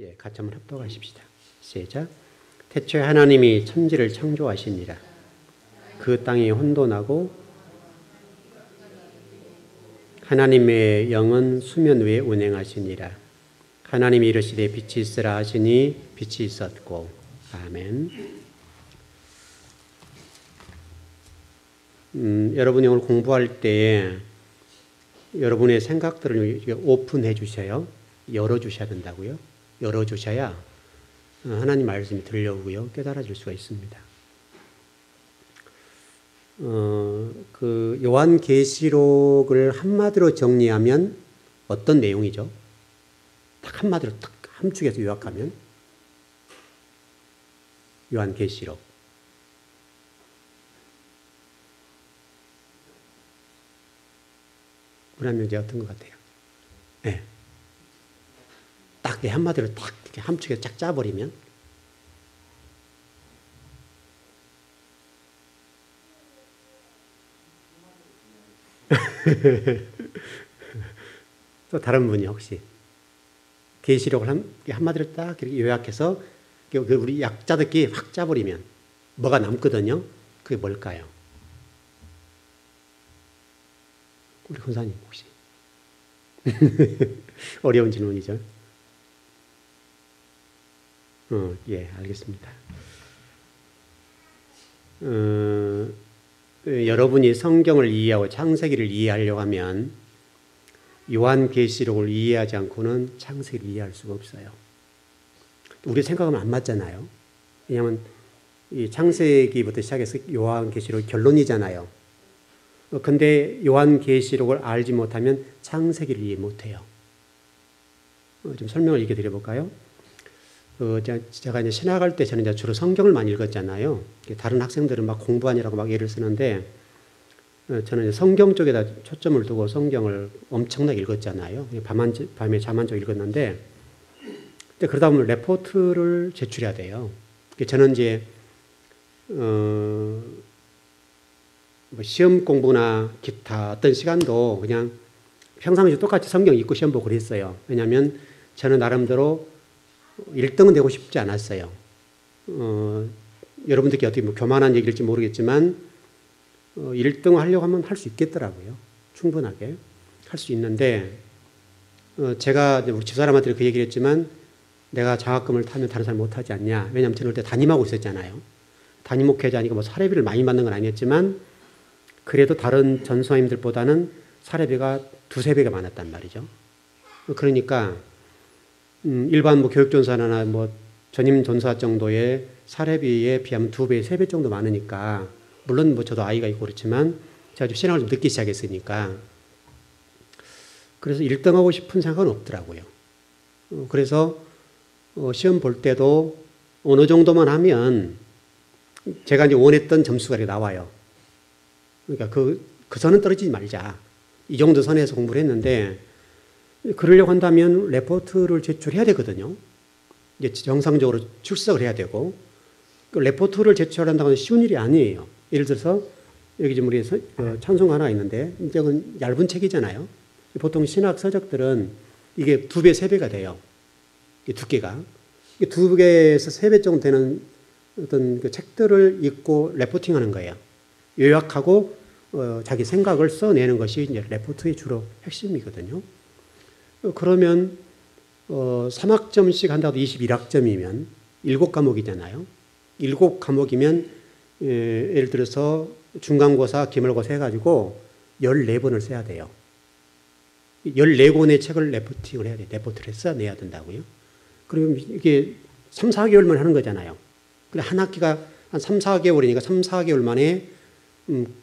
예, 같이 한번 합독하십시다. 시작. 태초에 하나님이 천지를 창조하시니라. 그 땅이 혼돈하고 하나님의 영은 수면 위에 운행하시니라. 하나님이 이르시되 빛이 있으라 하시니 빛이 있었고. 아멘. 여러분이 오늘 공부할 때에 여러분의 생각들을 오픈해 주셔요. 열어주셔야 된다고요. 열어주셔야 하나님 말씀이 들려오고요. 깨달아질 수가 있습니다. 그 요한계시록을 한마디로 정리하면 어떤 내용이죠? 딱 한마디로 딱 함축해서 요약하면 요한계시록. 그러면 이제 어떤 것 같아요? 네. 딱 한마디로 딱 이렇게 함축해서 쫙 짜버리면 또 다른 분이 혹시 계시록을 한마디로 딱 이렇게 요약해서 우리 약자들끼리 확 짜버리면 뭐가 남거든요. 그게 뭘까요? 우리 권사님 혹시 어려운 질문이죠. 예, 알겠습니다. 여러분이 성경을 이해하고 창세기를 이해하려고 하면 요한계시록을 이해하지 않고는 창세기를 이해할 수가 없어요. 우리 생각하면 안 맞잖아요. 왜냐하면 이 창세기부터 시작해서 요한계시록 결론이잖아요. 근데 요한계시록을 알지 못하면 창세기를 이해 못해요. 좀 설명을 이렇게 드려볼까요? 제가 이제 신학할 때 저는 이제 주로 성경을 많이 읽었잖아요. 다른 학생들은 막 공부하느라고 막 예를 쓰는데 저는 이제 성경 쪽에다 초점을 두고 성경을 엄청나게 읽었잖아요. 밤에 잠 안 자고 읽었는데 그러다 보면 레포트를 제출해야 돼요. 저는 이제 뭐 시험 공부나 기타 어떤 시간도 그냥 평상시에 똑같이 성경 읽고 시험 보고 그랬어요. 왜냐하면 저는 나름대로 1등은 되고 싶지 않았어요. 여러분들께 어떻게 뭐 교만한 얘기일지 모르겠지만 1등 하려고 하면 할 수 있겠더라고요. 충분하게 할 수 있는데 제가 우리 집사람한테 그 얘기를 했지만 내가 장학금을 타면 다른 사람 못하지 않냐. 왜냐하면 저는 그때 담임하고 있었잖아요. 담임 목회자니까 뭐 사례비를 많이 받는 건 아니었지만 그래도 다른 전수사님들보다는 사례비가 두세 배가 많았단 말이죠. 그러니까 일반 뭐 교육전사나 뭐 전임 전사 정도의 사례비에 비하면 2배, 3배 정도 많으니까 물론 뭐 저도 아이가 있고 그렇지만 제가 좀 신앙을 좀 늦게 시작했으니까 그래서 1등하고 싶은 생각은 없더라고요. 그래서 시험 볼 때도 어느 정도만 하면 제가 이제 원했던 점수가 이렇게 나와요. 그러니까 그 선은 떨어지지 말자. 이 정도 선에서 공부를 했는데 그러려고 한다면 레포트를 제출해야 되거든요. 이제 정상적으로 출석을 해야 되고 그 레포트를 제출한다는 건 쉬운 일이 아니에요. 예를 들어서 여기 지금 우리 찬송 하나 있는데 이건 얇은 책이잖아요. 보통 신학 서적들은 이게 2배, 3배가 돼요. 이 두께가. 2배에서 3배 정도 되는 어떤 그 책들을 읽고 레포팅하는 거예요. 요약하고 자기 생각을 써내는 것이 이제 레포트의 주로 핵심이거든요. 그러면 3학점씩 한다고 21학점이면 7과목이잖아요. 7과목이면 예를 들어서 중간고사, 기말고사 해가지고 14번을 써야 돼요. 14권의 책을 레포팅을 해야 돼요. 레포트를 써내야 된다고요. 그러면 이게 3, 4개월만 하는 거잖아요. 근데 한 학기가 한 3, 4개월이니까 3, 4개월 만에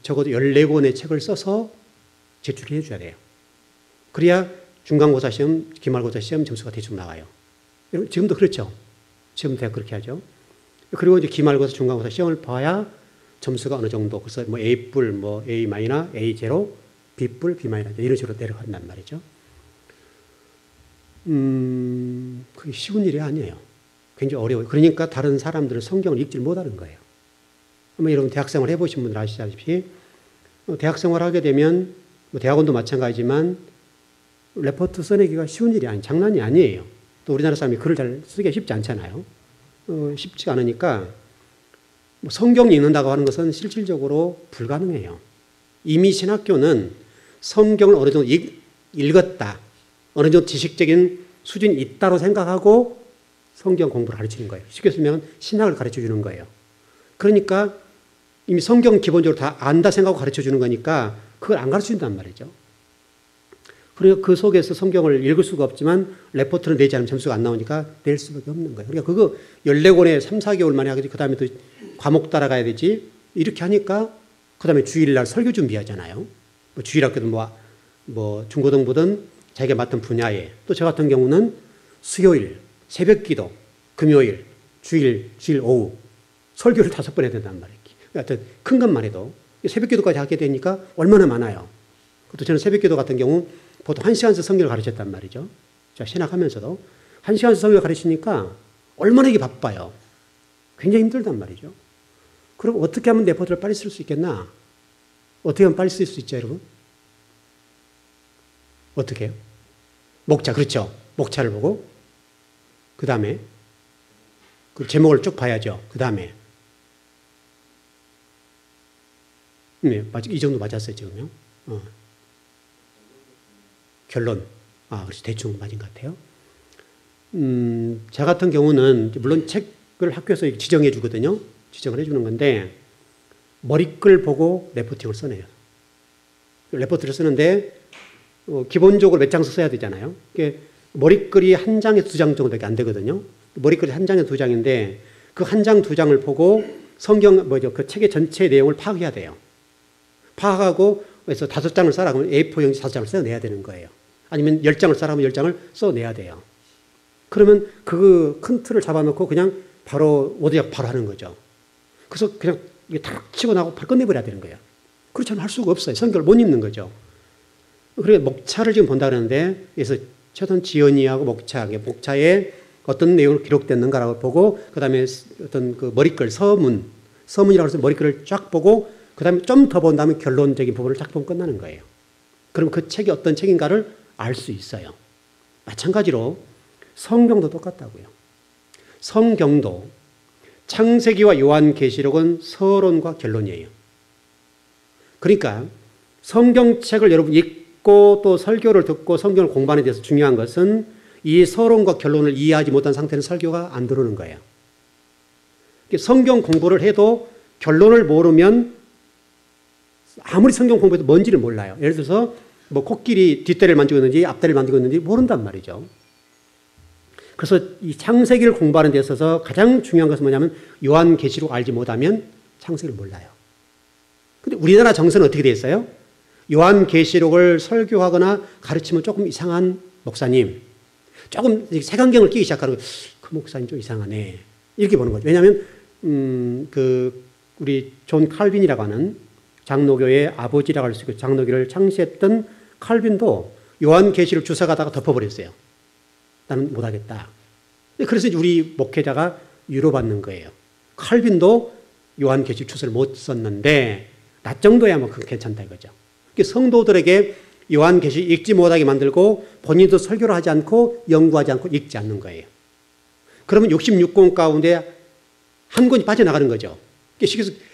적어도 14권의 책을 써서 제출해 줘야 돼요. 그래야 중간고사 시험, 기말고사 시험 점수가 대충 나와요. 지금도 그렇죠. 지금 대학 그렇게 하죠. 그리고 이제 기말고사, 중간고사 시험을 봐야 점수가 어느 정도, 그래서 뭐 A+, 뭐 A-, A0, B+, B- 이런 식으로 내려간단 말이죠. 그게 쉬운 일이 아니에요. 굉장히 어려워요. 그러니까 다른 사람들은 성경을 읽지 못하는 거예요. 아마 여러분 대학생활 해보신 분들 아시다시피 대학생활 하게 되면 뭐 대학원도 마찬가지지만 레포트 써내기가 쉬운 일이 장난이 아니에요. 또 우리나라 사람이 글을 잘 쓰기가 쉽지 않잖아요. 쉽지 않으니까 뭐 성경 읽는다고 하는 것은 실질적으로 불가능해요. 이미 신학교는 성경을 어느 정도 읽었다, 어느 정도 지식적인 수준이 있다고 생각하고 성경 공부를 가르치는 거예요. 쉽게 쓰면 신학을 가르쳐 주는 거예요. 그러니까 이미 성경 기본적으로 다 안다 생각하고 가르쳐 주는 거니까 그걸 안 가르쳐 준단 말이죠. 그리고 그 속에서 성경을 읽을 수가 없지만 레포트를 내지 않으면 점수가 안 나오니까 낼 수밖에 없는 거예요. 그러니까 그거 14권에 3, 4개월 만에 하겠지. 그 다음에 또 과목 따라가야 되지. 이렇게 하니까 그 다음에 주일날 설교 준비하잖아요. 뭐 주일학교든 뭐 중고등부든 자기가 맡은 분야에, 또 저 같은 경우는 수요일, 새벽 기도, 금요일, 주일 오후 설교를 5번 해야 된단 말이에요. 하여튼 큰 것만 해도 새벽 기도까지 하게 되니까 얼마나 많아요. 또 저는 새벽 기도 같은 경우 보통 1시간씩 성경을 가르쳤단 말이죠. 제가 신학하면서도 1시간씩 성경을 가르치니까 얼마나 이게 바빠요. 굉장히 힘들단 말이죠. 그럼 어떻게 하면 레포트를 빨리 쓸 수 있겠나? 어떻게 하면 빨리 쓸 수 있죠, 여러분? 어떻게 해요? 목차, 그렇죠. 목차를 보고 그 다음에 그 제목을 쭉 봐야죠. 그 다음에 네, 이 정도 맞았어요, 지금요. 결론. 그렇지. 대충 맞은 것 같아요. 저 같은 경우는 물론 책을 학교에서 지정해 주거든요. 지정을 해 주는 건데 머리글 보고 레포팅을 써내요. 레포트를 쓰는데 기본적으로 몇 장 써야 되잖아요. 머리글이 1장에서 2장 정도밖에 안 되거든요. 머리글이 1장에서 2장인데 그 1장, 2장을 보고 성경 그 책의 전체 내용을 파악해야 돼요. 파악하고 그래서 5장을 써라 그러면 A4 용지 5장을 써내야 되는 거예요. 아니면 10장을 써라 하면 10장을 써내야 돼요. 그러면 그 큰 틀을 잡아놓고 그냥 바로 워드작 바로 하는 거죠. 그래서 그냥 이게 탁 치고 나고 바로 끝내버려야 되는 거예요. 그렇지 않으면 할 수가 없어요. 성경을 못 읽는 거죠. 그러니까 목차를 지금 본다 그러는데 그래서 최소한 지연이하고 목차에 어떤 내용을 기록됐는가라고 보고 그 다음에 어떤 그 머리글 서문이라고 해서 머리글을 쫙 보고 그 다음에 좀 더 본 다음에 결론적인 부분을 딱 보면 끝나는 거예요. 그럼 그 책이 어떤 책인가를 알 수 있어요. 마찬가지로 성경도 똑같다고요. 성경도 창세기와 요한계시록은 서론과 결론이에요. 그러니까 성경책을 여러분 읽고 또 설교를 듣고 성경을 공부하는 데서 중요한 것은 이 서론과 결론을 이해하지 못한 상태는 설교가 안 들어오는 거예요. 성경 공부를 해도 결론을 모르면 아무리 성경 공부해도 뭔지를 몰라요. 예를 들어서 뭐 코끼리 뒷다리를 만지고 있는지 앞다리를 만지고 있는지 모른단 말이죠. 그래서 이 창세기를 공부하는 데 있어서 가장 중요한 것은 뭐냐면 요한계시록 알지 못하면 창세기를 몰라요. 근데 우리나라 정서는 어떻게 돼 있어요? 요한계시록을 설교하거나 가르치면 조금 이상한 목사님, 조금 색안경을 끼기 시작하는 그 목사님 좀 이상하네. 이렇게 보는 거죠. 왜냐하면 우리 존 칼빈이라고 하는 장로교의 아버지라고 할 수 있고 장로교를 창시했던 칼빈도 요한계시록 주석하다가 덮어버렸어요. 나는 못하겠다. 그래서 우리 목회자가 위로받는 거예요. 칼빈도 요한계시록 주석을 못 썼는데 나 정도야 뭐 그건 괜찮다 이거죠. 성도들에게 요한계시록 읽지 못하게 만들고 본인도 설교를 하지 않고 연구하지 않고 읽지 않는 거예요. 그러면 66권 가운데 한 권이 빠져나가는 거죠.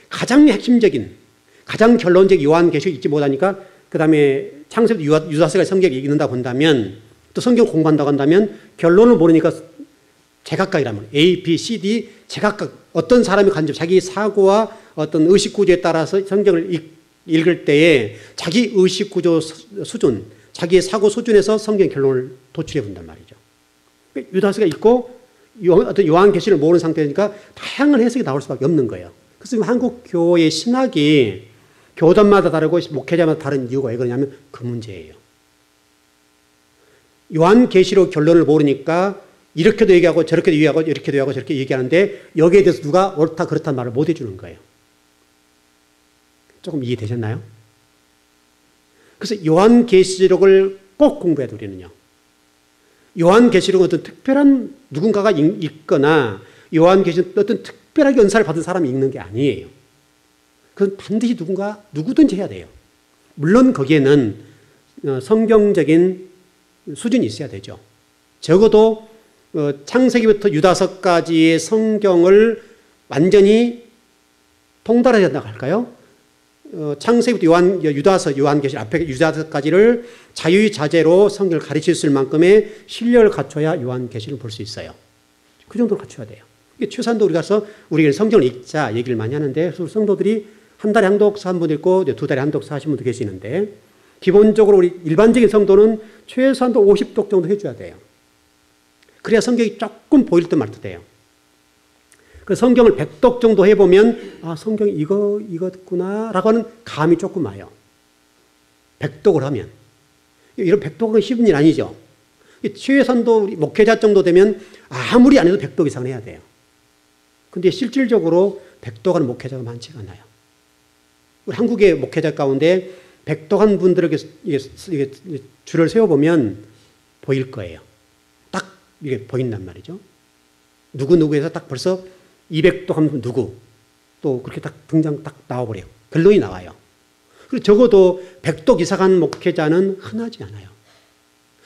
가장 핵심적인 가장 결론적 요한계시록 읽지 못하니까 그 다음에 창세기 유다서가 성경을 읽는다 본다면 또 성경 공부한다고 한다면 결론을 모르니까 제각각이라면 A, B, C, D 제각각 어떤 사람이 간접 자기 사고와 어떤 의식구조에 따라서 성경을 읽을 때에 자기 의식구조 수준, 자기의 사고 수준에서 성경 결론을 도출해 본단 말이죠. 유다서가 읽고 어떤 요한계시를 모르는 상태니까 다양한 해석이 나올 수밖에 없는 거예요. 그래서 한국 교회의 신학이 교단마다 다르고 목회자마다 다른 이유가 왜 그러냐면 그 문제예요. 요한계시록 결론을 모르니까 이렇게도 얘기하고 저렇게도 얘기하고 이렇게도 얘기하고 저렇게 얘기하는데 여기에 대해서 누가 옳다 그렇다는 말을 못 해주는 거예요. 조금 이해되셨나요? 그래서 요한계시록을 꼭 공부해야 돼 우리는요. 요한계시록은 어떤 특별한 누군가가 읽거나 요한계시록은 어떤 특별하게 은사를 받은 사람이 읽는 게 아니에요. 그건 반드시 누구든지 해야 돼요. 물론 거기에는 성경적인 수준이 있어야 되죠. 적어도 창세기부터 유다서까지의 성경을 완전히 통달해야 된다고 할까요? 창세기부터 유다서, 요한계시록 앞에 유다서까지를 자유자재로 성경을 가르칠 수 있을 만큼의 실력을 갖춰야 요한계시록을 볼 수 있어요. 그 정도로 갖춰야 돼요. 최소한도 우리가 우리가 성경을 읽자 얘기를 많이 하는데 성도들이 한 달에 한 독서 한 번 읽고 두 달에 한 독서 하신 분도 계시는데 기본적으로 우리 일반적인 성도는 최소한도 50독 정도 해줘야 돼요. 그래야 성경이 조금 보일 듯 말 듯 해요. 그 성경을 100독 정도 해보면 아 성경이 이거구나 라고 하는 감이 조금 와요. 100독을 하면. 이런 100독은 쉬운 일 아니죠. 최소한도 우리 목회자 정도 되면 아무리 안 해도 100독 이상 해야 돼요. 근데 실질적으로 100독하는 목회자가 많지가 않아요. 우리 한국의 목회자 가운데 100독한 분들에게 줄을 세워보면 보일 거예요. 딱 이게 보인단 말이죠. 누구누구에서 딱 벌써 200독 한 분 누구 또 그렇게 딱 등장 딱 나와버려요. 결론이 나와요. 그리고 적어도 100독 이상한 목회자는 흔하지 않아요.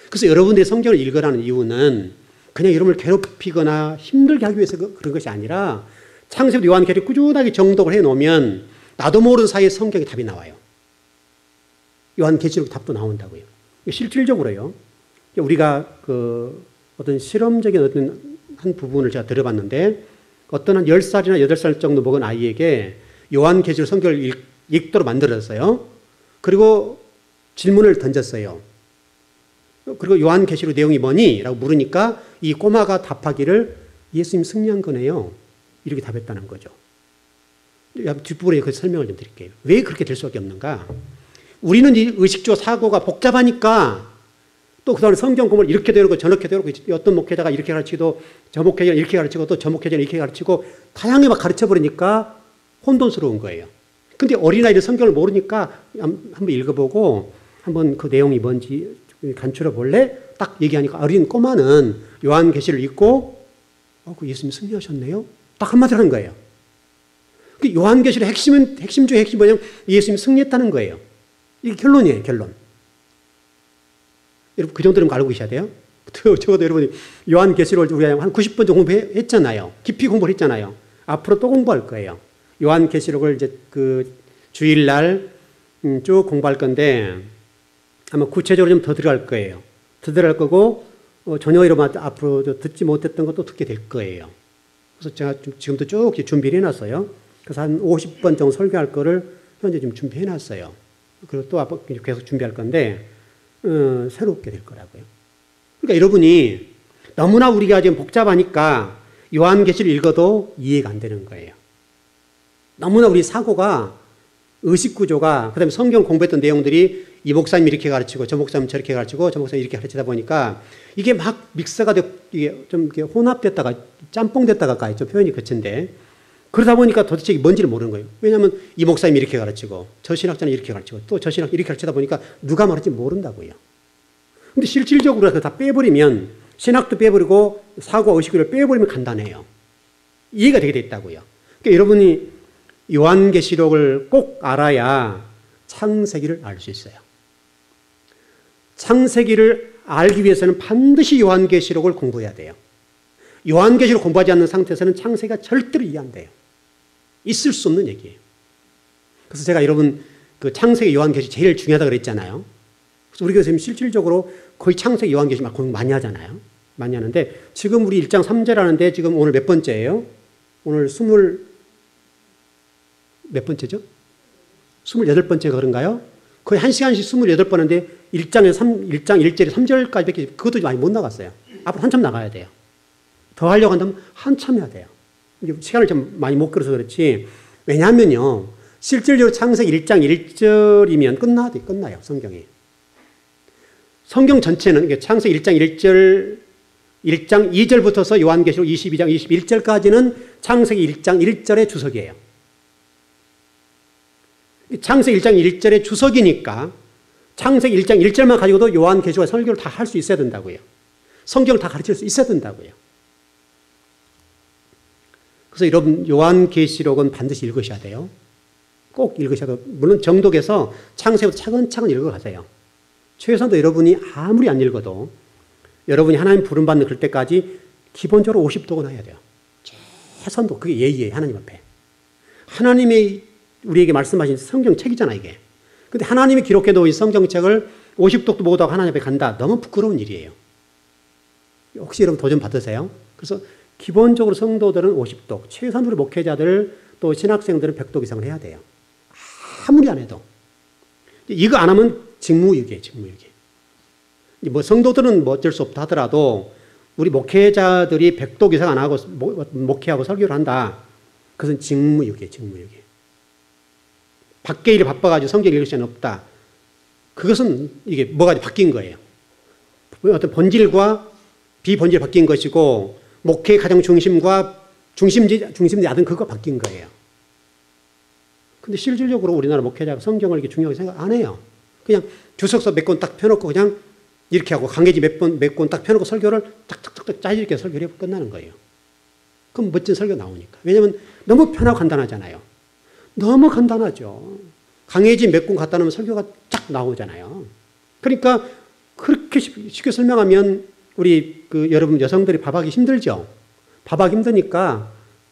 그래서 여러분들이 성경을 읽으라는 이유는 그냥 여러분을 괴롭히거나 힘들게 하기 위해서 그런 것이 아니라 창세기부터 요한계시록 꾸준하게 정독을 해놓으면 나도 모르는 사이에 성경에 답이 나와요. 요한계시록 답도 나온다고요. 실질적으로요. 우리가 어떤 실험적인 어떤 한 부분을 제가 들어봤는데 어떤 한 10살이나 8살 정도 먹은 아이에게 요한계시록 성경을 읽도록 만들었어요. 그리고 질문을 던졌어요. 그리고 요한계시록 내용이 뭐니? 라고 물으니까 이 꼬마가 답하기를 예수님 승리한 거네요. 이렇게 답했다는 거죠. 뒷부분에 그 설명을 좀 드릴게요. 왜 그렇게 될 수밖에 없는가? 우리는 이 의식주와 사고가 복잡하니까 또 그다음에 성경 공부를 이렇게 되고 저렇게 되고 어떤 목회자가 이렇게 가르치고 저 목회자가 이렇게 가르치고 또 저 목회자가 이렇게 가르치고 다양하게 막 가르쳐버리니까 혼돈스러운 거예요. 근데 어린아이들 성경을 모르니까 한번 읽어보고 한번 그 내용이 뭔지 간추려 볼래? 딱 얘기하니까 어린 꼬마는 요한계시를 읽고 그 예수님 승리하셨네요? 딱 한마디로 하는 거예요. 요한계시의 핵심 중에 핵심이 뭐냐면 예수님이 승리했다는 거예요. 이게 결론이에요, 결론. 여러분, 그 정도는 알고 계셔야 돼요. 적어도 여러분이 요한계시록을 우리가 한 90번 정도 공부했잖아요. 깊이 공부를 했잖아요. 앞으로 또 공부할 거예요. 요한계시록을 이제 그 주일날 쭉 공부할 건데 아마 구체적으로 좀 더 들어갈 거예요. 더 들어갈 거고, 저녁 여러분 앞으로 듣지 못했던 것도 듣게 될 거예요. 그래서 제가 지금도 쭉 준비를 해놨어요. 그래서 한 50번 정도 설교할 거를 현재 지금 준비해놨어요. 그리고 또 앞으로 계속 준비할 건데, 새롭게 될 거라고요. 그러니까 여러분이 너무나 우리가 지금 복잡하니까 요한계시를 읽어도 이해가 안 되는 거예요. 너무나 우리 사고가 의식구조가 그다음에 성경 공부했던 내용들이 이 목사님이 이렇게 가르치고 저 목사님 저렇게 가르치고 저 목사님 이렇게 가르치다 보니까 이게 막 믹서가 되고 이게 좀 이렇게 혼합됐다가 짬뽕됐다가 가있죠. 표현이 그친데 그러다 보니까 도대체 이게 뭔지를 모르는 거예요. 왜냐하면 이 목사님이 이렇게 가르치고 저 신학자는 이렇게 가르치고 또 저 신학 이렇게 가르치다 보니까 누가 말할지 모른다고요. 근데 실질적으로 그거 다 빼버리면 신학도 빼버리고 사고와 의식을 빼버리면 간단해요. 이해가 되게 됐다고요. 그러니까 여러분이 요한계시록을 꼭 알아야 창세기를 알 수 있어요. 창세기를 알기 위해서는 반드시 요한계시록을 공부해야 돼요. 요한계시록 공부하지 않는 상태에서는 창세기가 절대로 이해 안 돼요. 있을 수 없는 얘기예요. 그래서 제가 여러분 그 창세기 요한계시록 제일 중요하다고 그랬잖아요. 그래서 우리 교수님 실질적으로 거의 창세기 요한계시록 막 공부 많이 하잖아요. 많이 하는데 지금 우리 1장 3절 하는데 지금 오늘 몇 번째예요? 오늘 몇 번째죠? 28번째가 그런가요? 거의 1시간씩 28번 하는데 1장 1절에 3절까지밖에 그것도 많이 못 나갔어요. 앞으로 한참 나가야 돼요. 더 하려고 한다면 한참 해야 돼요. 시간을 좀 많이 못 끌어서 그렇지. 왜냐하면요. 실질적으로 창세기 1장 1절이면 끝나요. 성경이. 성경 전체는 창세기 1장 2절부터서 요한계시록 22장 21절까지는 창세기 1장 1절의 주석이에요. 창세기 1장 1절의 주석이니까 창세기 1장 1절만 가지고도 요한계시록 설교를 다 할 수 있어야 된다고요. 성경을 다 가르칠 수 있어야 된다고요. 그래서 여러분 요한계시록은 반드시 읽으셔야 돼요. 꼭 읽으셔야 돼요. 물론 정독해서 창세기부터 차근차근 읽어가세요. 최소한도 여러분이 아무리 안 읽어도 여러분이 하나님 부름받는 그때까지 기본적으로 50독은 해야 돼요. 최선도. 그게 예의예요. 하나님 앞에. 하나님이 우리에게 말씀하신 성경책이잖아 이게. 근데 하나님이 기록해 놓은 이 성경책을 50독도 못하고 하나님 앞에 간다. 너무 부끄러운 일이에요. 혹시 여러분 도전 받으세요? 그래서 기본적으로 성도들은 50독, 최선으로 목회자들 또 신학생들은 100독 이상을 해야 돼요. 아무리 안 해도. 이거 안 하면 직무유기예요. 직무유기. 뭐 성도들은 뭐 어쩔 수 없다 하더라도 우리 목회자들이 100독 이상 안 하고 목회하고 설교를 한다. 그것은 직무유기예요. 직무유기. 밖에 일이 바빠가지고 성경 읽을 시간이 없다. 그것은 이게 뭐가 바뀐 거예요. 어떤 본질과 비본질이 바뀐 것이고 목회의 가장 중심과 중심지 야든 그거 바뀐 거예요. 근데 실질적으로 우리나라 목회자가 성경을 이렇게 중요하게 생각 안 해요. 그냥 주석서 몇 권 딱 펴놓고 그냥 이렇게 하고 강해지 몇 권 딱 펴놓고 설교를 짝짝짝짝 짜집게 설교를 해서 끝나는 거예요. 그럼 멋진 설교 나오니까. 왜냐하면 너무 편하고 간단하잖아요. 너무 간단하죠. 강해지 몇 권 갖다 놓으면 설교가 쫙 나오잖아요. 그러니까 그렇게 쉽게 설명하면 우리 여러분 여성들이 밥하기 힘들죠. 밥하기 힘드니까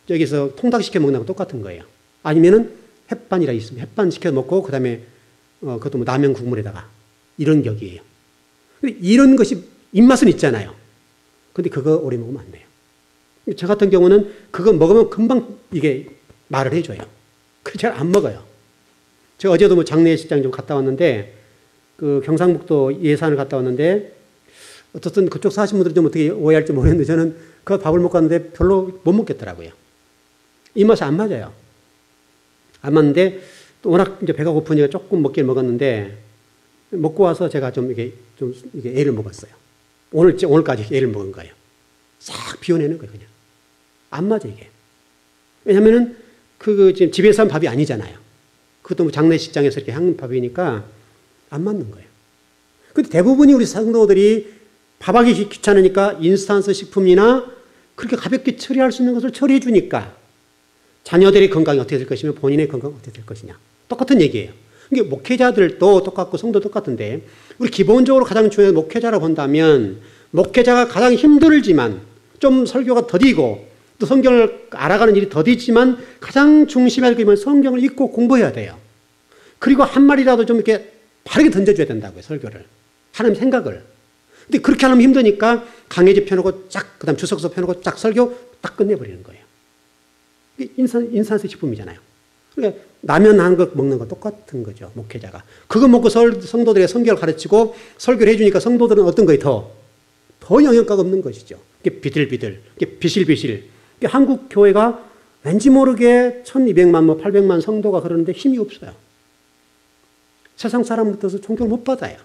여기서 통닭시켜 먹는 거 똑같은 거예요. 아니면은 햇반이라 있으면 햇반 시켜 먹고 그다음에 그것도 뭐 라면 국물에다가 이런 격이에요. 근데 이런 것이 입맛은 있잖아요. 근데 그거 오래 먹으면 안 돼요. 저 같은 경우는 그거 먹으면 금방 이게 말을 해줘요. 그래서 잘 안 먹어요. 제가 어제도 뭐 장례식장 좀 갔다 왔는데 그 경상북도 예산을 갔다 왔는데 어떻든 그쪽 사신 분들은 좀 어떻게 오해할지 모르겠는데 저는 그 밥을 먹고 갔는데 별로 못 먹겠더라고요. 입맛이 안 맞아요. 안 맞는데 또 워낙 이제 배가 고프니까 조금 먹긴 먹었는데 먹고 와서 제가 좀 이게 애를 먹었어요. 오늘까지 애를 먹은 거예요. 싹 비워내는 거예요, 그냥. 안 맞아, 이게. 왜냐면은 지금 집에서 한 밥이 아니잖아요. 그것도 뭐 장례식장에서 이렇게 한 밥이니까 안 맞는 거예요. 근데 대부분이 우리 성도들이 밥하기 귀찮으니까 인스턴트 식품이나 그렇게 가볍게 처리할 수 있는 것을 처리해 주니까 자녀들의 건강이 어떻게 될 것이며 본인의 건강이 어떻게 될 것이냐. 똑같은 얘기예요. 그러니까 목회자들도 똑같고 성도 똑같은데 우리 기본적으로 가장 중요한 목회자라고 본다면 목회자가 가장 힘들지만 좀 설교가 더디고 또 성경을 알아가는 일이 더디지만 가장 중심에 두면 성경을 읽고 공부해야 돼요. 그리고 한 마리라도 좀 이렇게 바르게 던져줘야 된다고요. 설교를. 하나님 생각을. 근데 그렇게 하면 힘드니까 강해지 펴놓고 쫙 그다음 주석서 펴놓고 쫙 설교 딱 끝내버리는 거예요. 인산세 식품이잖아요. 그러니까 라면 한 거 먹는 거 똑같은 거죠. 목회자가. 그거 먹고 성도들에게 성경을 가르치고 설교를 해주니까 성도들은 어떤 거에 더 영향가가 없는 것이죠. 비틀비틀, 비실비실. 한국 교회가 왠지 모르게 1200만, 800만 성도가 그러는데 힘이 없어요. 세상 사람부터서 존경을 못 받아요.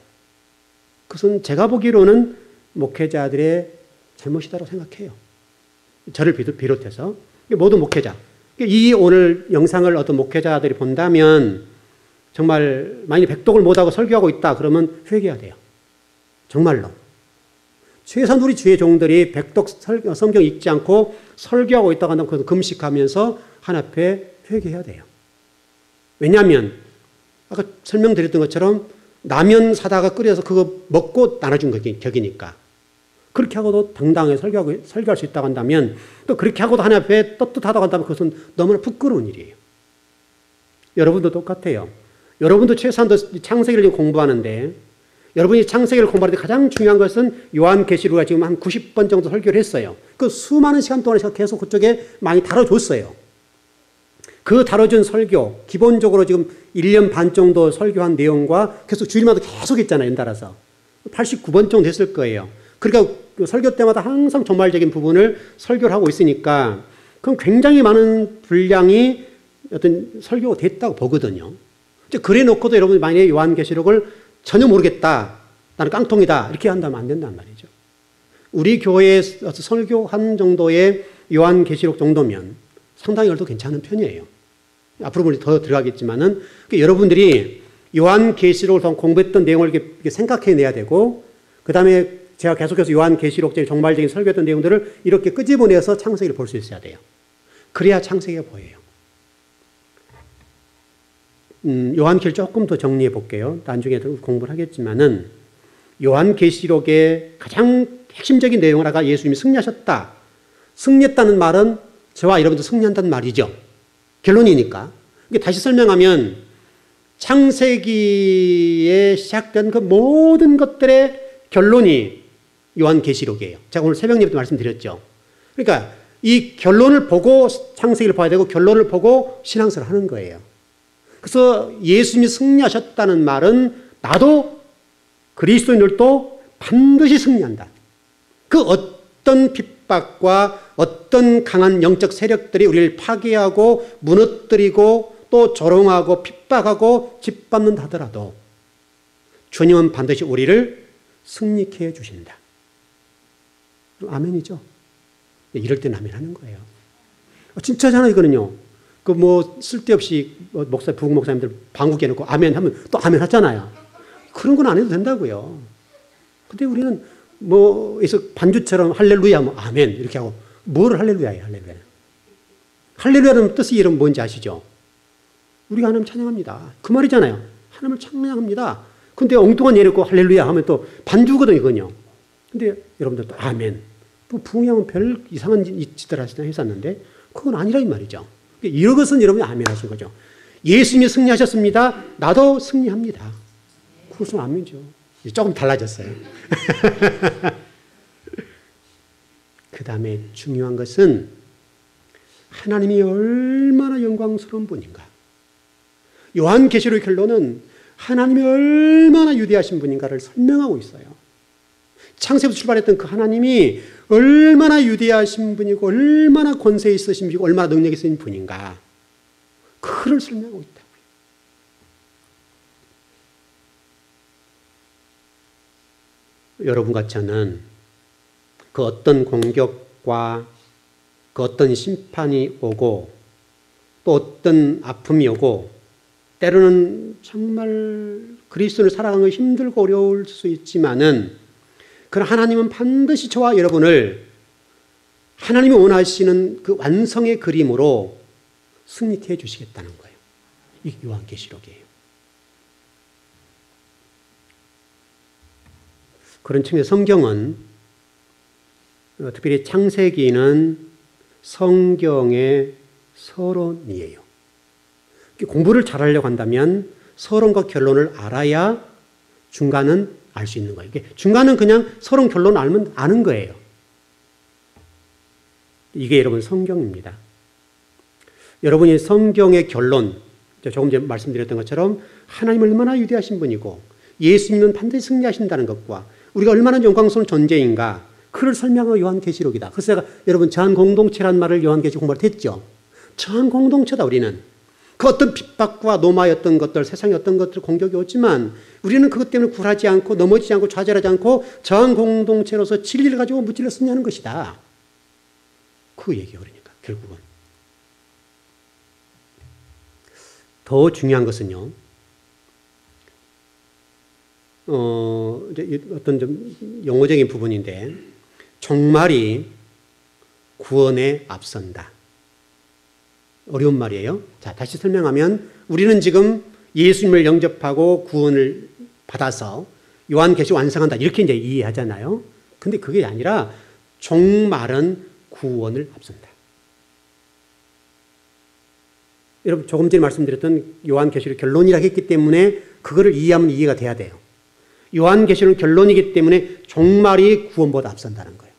그것은 제가 보기로는 목회자들의 잘못이라고 생각해요. 저를 비롯해서. 모든 목회자. 이 오늘 영상을 어떤 목회자들이 본다면 정말 만약 100독을 못하고 설교하고 있다 그러면 회개해야 돼요. 정말로. 최소한 우리 주의 종들이 100독 성경 읽지 않고 설교하고 있다고 한다면 그것을 금식하면서 하나님 앞에 회개해야 돼요. 왜냐하면 아까 설명드렸던 것처럼 라면 사다가 끓여서 그거 먹고 나눠준 격이니까. 그렇게 하고도 당당하게 설교할 수 있다고 한다면 또 그렇게 하고도 하나님 앞에 떳떳하다고 한다면 그것은 너무나 부끄러운 일이에요. 여러분도 똑같아요. 여러분도 최소한도 창세기를 공부하는데 여러분이 창세기를 공부할 때 가장 중요한 것은 요한계시록가 지금 한 90번 정도 설교를 했어요. 그 수많은 시간 동안 제가 계속 그쪽에 많이 다뤄줬어요. 그 다뤄준 설교, 기본적으로 지금 1년 반 정도 설교한 내용과 계속 주일마다 계속 했잖아요. 연달아서. 89번 정도 됐을 거예요. 그러니까 그 설교 때마다 항상 종말적인 부분을 설교를 하고 있으니까 그럼 굉장히 많은 분량이 어떤 설교가 됐다고 보거든요. 그래 놓고도 여러분이 만약에 요한계시록을 전혀 모르겠다. 나는 깡통이다. 이렇게 한다면 안 된단 말이죠. 우리 교회에 설교 한 정도의 요한계시록 정도면 상당히 그래도 괜찮은 편이에요. 앞으로 더 들어가겠지만은 여러분들이 요한계시록을 공부했던 내용을 이렇게 생각해내야 되고 그 다음에 제가 계속해서 요한계시록적인 종말적인 설교했던 내용들을 이렇게 끄집어내서 창세기를 볼 수 있어야 돼요. 그래야 창세기가 보여요. 요한계시록 조금 더 정리해 볼게요. 나중에 공부를 하겠지만은 요한계시록의 가장 핵심적인 내용을 아까 예수님이 승리하셨다. 승리했다는 말은 저와 여러분도 승리한다는 말이죠. 결론이니까. 다시 설명하면 창세기에 시작된 그 모든 것들의 결론이 요한계시록이에요. 제가 오늘 새벽 예배도 말씀드렸죠. 그러니까 이 결론을 보고 창세기를 봐야 되고 결론을 보고 신앙생활을 하는 거예요. 그래서 예수님이 승리하셨다는 말은 나도 그리스도인들도 반드시 승리한다. 그 어떤 핍박과 어떤 강한 영적 세력들이 우리를 파괴하고 무너뜨리고 또 조롱하고 핍박하고 짓밟는다 하더라도 주님은 반드시 우리를 승리케 해주신다. 아멘이죠. 이럴 때는 아멘 하는 거예요. 진짜잖아요, 이거는요. 그 뭐 쓸데없이 목사, 부국 목사님들 방구 깨놓고 아멘 하면 또 아멘 하잖아요. 그런 건 안 해도 된다고요. 근데 우리는 뭐, 그래서 반주처럼 할렐루야 하면 아멘 이렇게 하고 뭐를 할렐루야예요, 할렐루야. 할렐루야는 뜻이 이름 뭔지 아시죠? 우리가 하나님 찬양합니다. 그 말이잖아요. 하나님을 찬양합니다. 근데 엉뚱한 예를 놓고 할렐루야 하면 또 반주거든요, 이건요. 근데 여러분들 또 아멘. 또 부흥하면 별 이상한 짓을 했었는데 그건 아니라 이 말이죠. 이것은 여러분이 아멘 하신 거죠. 예수님이 승리하셨습니다. 나도 승리합니다. 그것은 아멘이죠. 조금 달라졌어요. 그 다음에 중요한 것은 하나님이 얼마나 영광스러운 분인가. 요한계시록의 결론은 하나님이 얼마나 위대하신 분인가를 설명하고 있어요. 창세부터 출발했던 그 하나님이 얼마나 위대하신 분이고 얼마나 권세 있으신 분이고 얼마나 능력 있으신 분인가. 그를 설명하고 있다고요. 여러분과 저는 그 어떤 공격과 그 어떤 심판이 오고 또 어떤 아픔이 오고 때로는 정말 그리스도를 살아가는 거 힘들고 어려울 수 있지만은 그러나 하나님은 반드시 저와 여러분을 하나님이 원하시는 그 완성의 그림으로 승리케 해주시겠다는 거예요. 이게 요한계시록이에요. 그런 측면에서 성경은 특별히 창세기는 성경의 서론이에요. 공부를 잘하려고 한다면 서론과 결론을 알아야 중간은 알 수 있는 거예요. 중간은 그냥 서론 결론 알면 아는 거예요. 이게 여러분 성경입니다. 여러분이 성경의 결론, 조금 전에 말씀드렸던 것처럼 하나님 얼마나 위대하신 분이고 예수님은 반드시 승리하신다는 것과 우리가 얼마나 영광스러운 존재인가 그를 설명하는 요한계시록이다. 그래서 제가 여러분 저한공동체라는 말을 요한계시록 공부할 때 했죠. 저한공동체다 우리는. 그 어떤 핍박과 노마였던 것들, 세상의 어떤 것들 공격이 오지만 우리는 그것 때문에 굴하지 않고 넘어지지 않고 좌절하지 않고 저한공동체로서 진리를 가지고 무찔러 승리하는 것이다. 그 얘기예요. 그러니까 결국은. 더 중요한 것은요. 이제 어떤 좀 용어적인 부분인데 종말이 구원에 앞선다. 어려운 말이에요. 자, 다시 설명하면 우리는 지금 예수님을 영접하고 구원을 받아서 요한계시록 완성한다. 이렇게 이제 이해하잖아요. 근데 그게 아니라 종말은 구원을 앞선다. 여러분 조금 전에 말씀드렸던 요한계시록 결론이라고 했기 때문에 그거를 이해하면 이해가 돼야 돼요. 요한계시록은 결론이기 때문에 종말이 구원보다 앞선다는 거예요.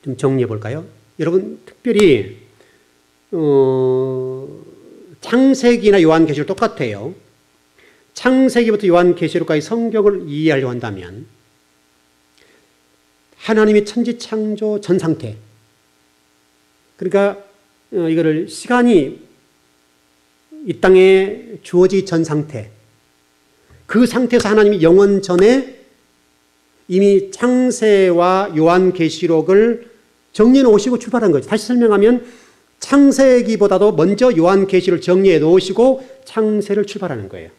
좀 정리해 볼까요? 여러분 특별히 창세기나 요한계시록 똑같아요. 창세기부터 요한계시록까지 성경을 이해하려고 한다면 하나님의 천지창조 전 상태, 그러니까 이거를 시간이 이 땅에 주어지기 전 상태, 그 상태에서 하나님이 영원 전에 이미 창세와 요한계시록을 정리해 놓으시고 출발한 거죠. 다시 설명하면 창세기보다도 먼저 요한계시록을 정리해 놓으시고 창세를 출발하는 거예요.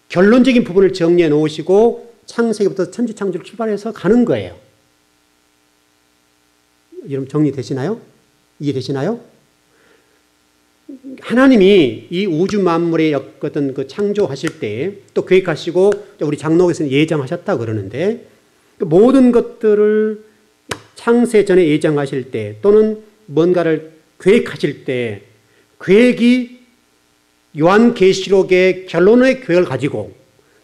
결론적인 부분을 정리해 놓으시고 창세기부터 천지창조를 출발해서 가는 거예요. 여러분 정리되시나요? 이해되시나요? 하나님이 이 우주 만물의 어떤 그 창조하실 때 또 계획하시고 우리 장로께서는 예정하셨다 그러는데 모든 것들을 창세 전에 예정하실 때 또는 뭔가를 계획하실 때 계획이 요한계시록의 결론의 계획을 가지고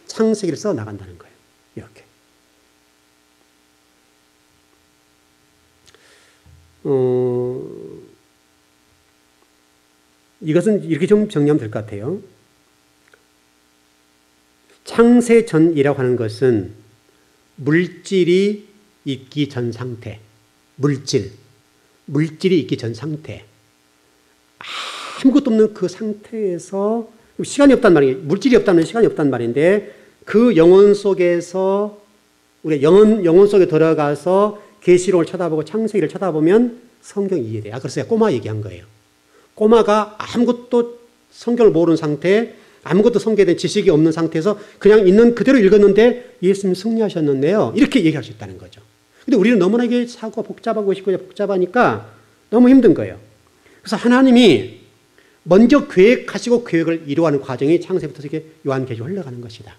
창세기를 써 나간다는 거예요. 이렇게. 이것은 이렇게 좀 정리하면 될 것 같아요. 창세 전이라고 하는 것은 물질이 있기 전 상태, 물질이 있기 전 상태, 아무것도 없는 그 상태에서 시간이 없단 말이에요. 물질이 없다는 시간이 없단 말인데 그 영혼 속에서 우리 영혼 속에 들어가서 계시록을 쳐다보고 창세기를 쳐다보면 성경이 이해돼요. 그래서 꼬마 얘기한 거예요. 꼬마가 아무것도 성경을 모르는 상태, 아무것도 성경에 대한 지식이 없는 상태에서 그냥 있는 그대로 읽었는데 예수님 승리하셨는데요. 이렇게 얘기할 수 있다는 거죠. 근데 우리는 너무나 이게 사고가 복잡하고 싶고 복잡하니까 너무 힘든 거예요. 그래서 하나님이 먼저 계획하시고 계획을 이루어가는 과정이 창세부터 이렇게 요한계시록에 흘러가는 것이다.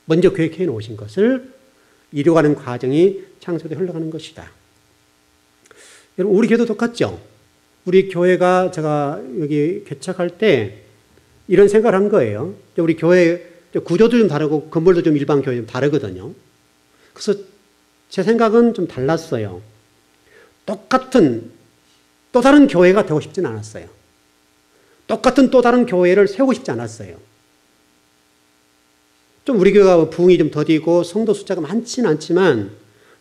먼저 계획해 놓으신 것을 이루어가는 과정이 창세부터 흘러가는 것이다. 여러분, 우리 교회도 똑같죠? 우리 교회가 제가 여기 개척할 때 이런 생각을 한 거예요. 우리 교회 구조도 좀 다르고 건물도 좀 일반 교회 좀 다르거든요. 그래서 제 생각은 좀 달랐어요. 똑같은 또 다른 교회가 되고 싶진 않았어요. 똑같은 또 다른 교회를 세우고 싶지 않았어요. 좀 우리 교회가 부흥이 좀 더디고 성도 숫자가 많지는 않지만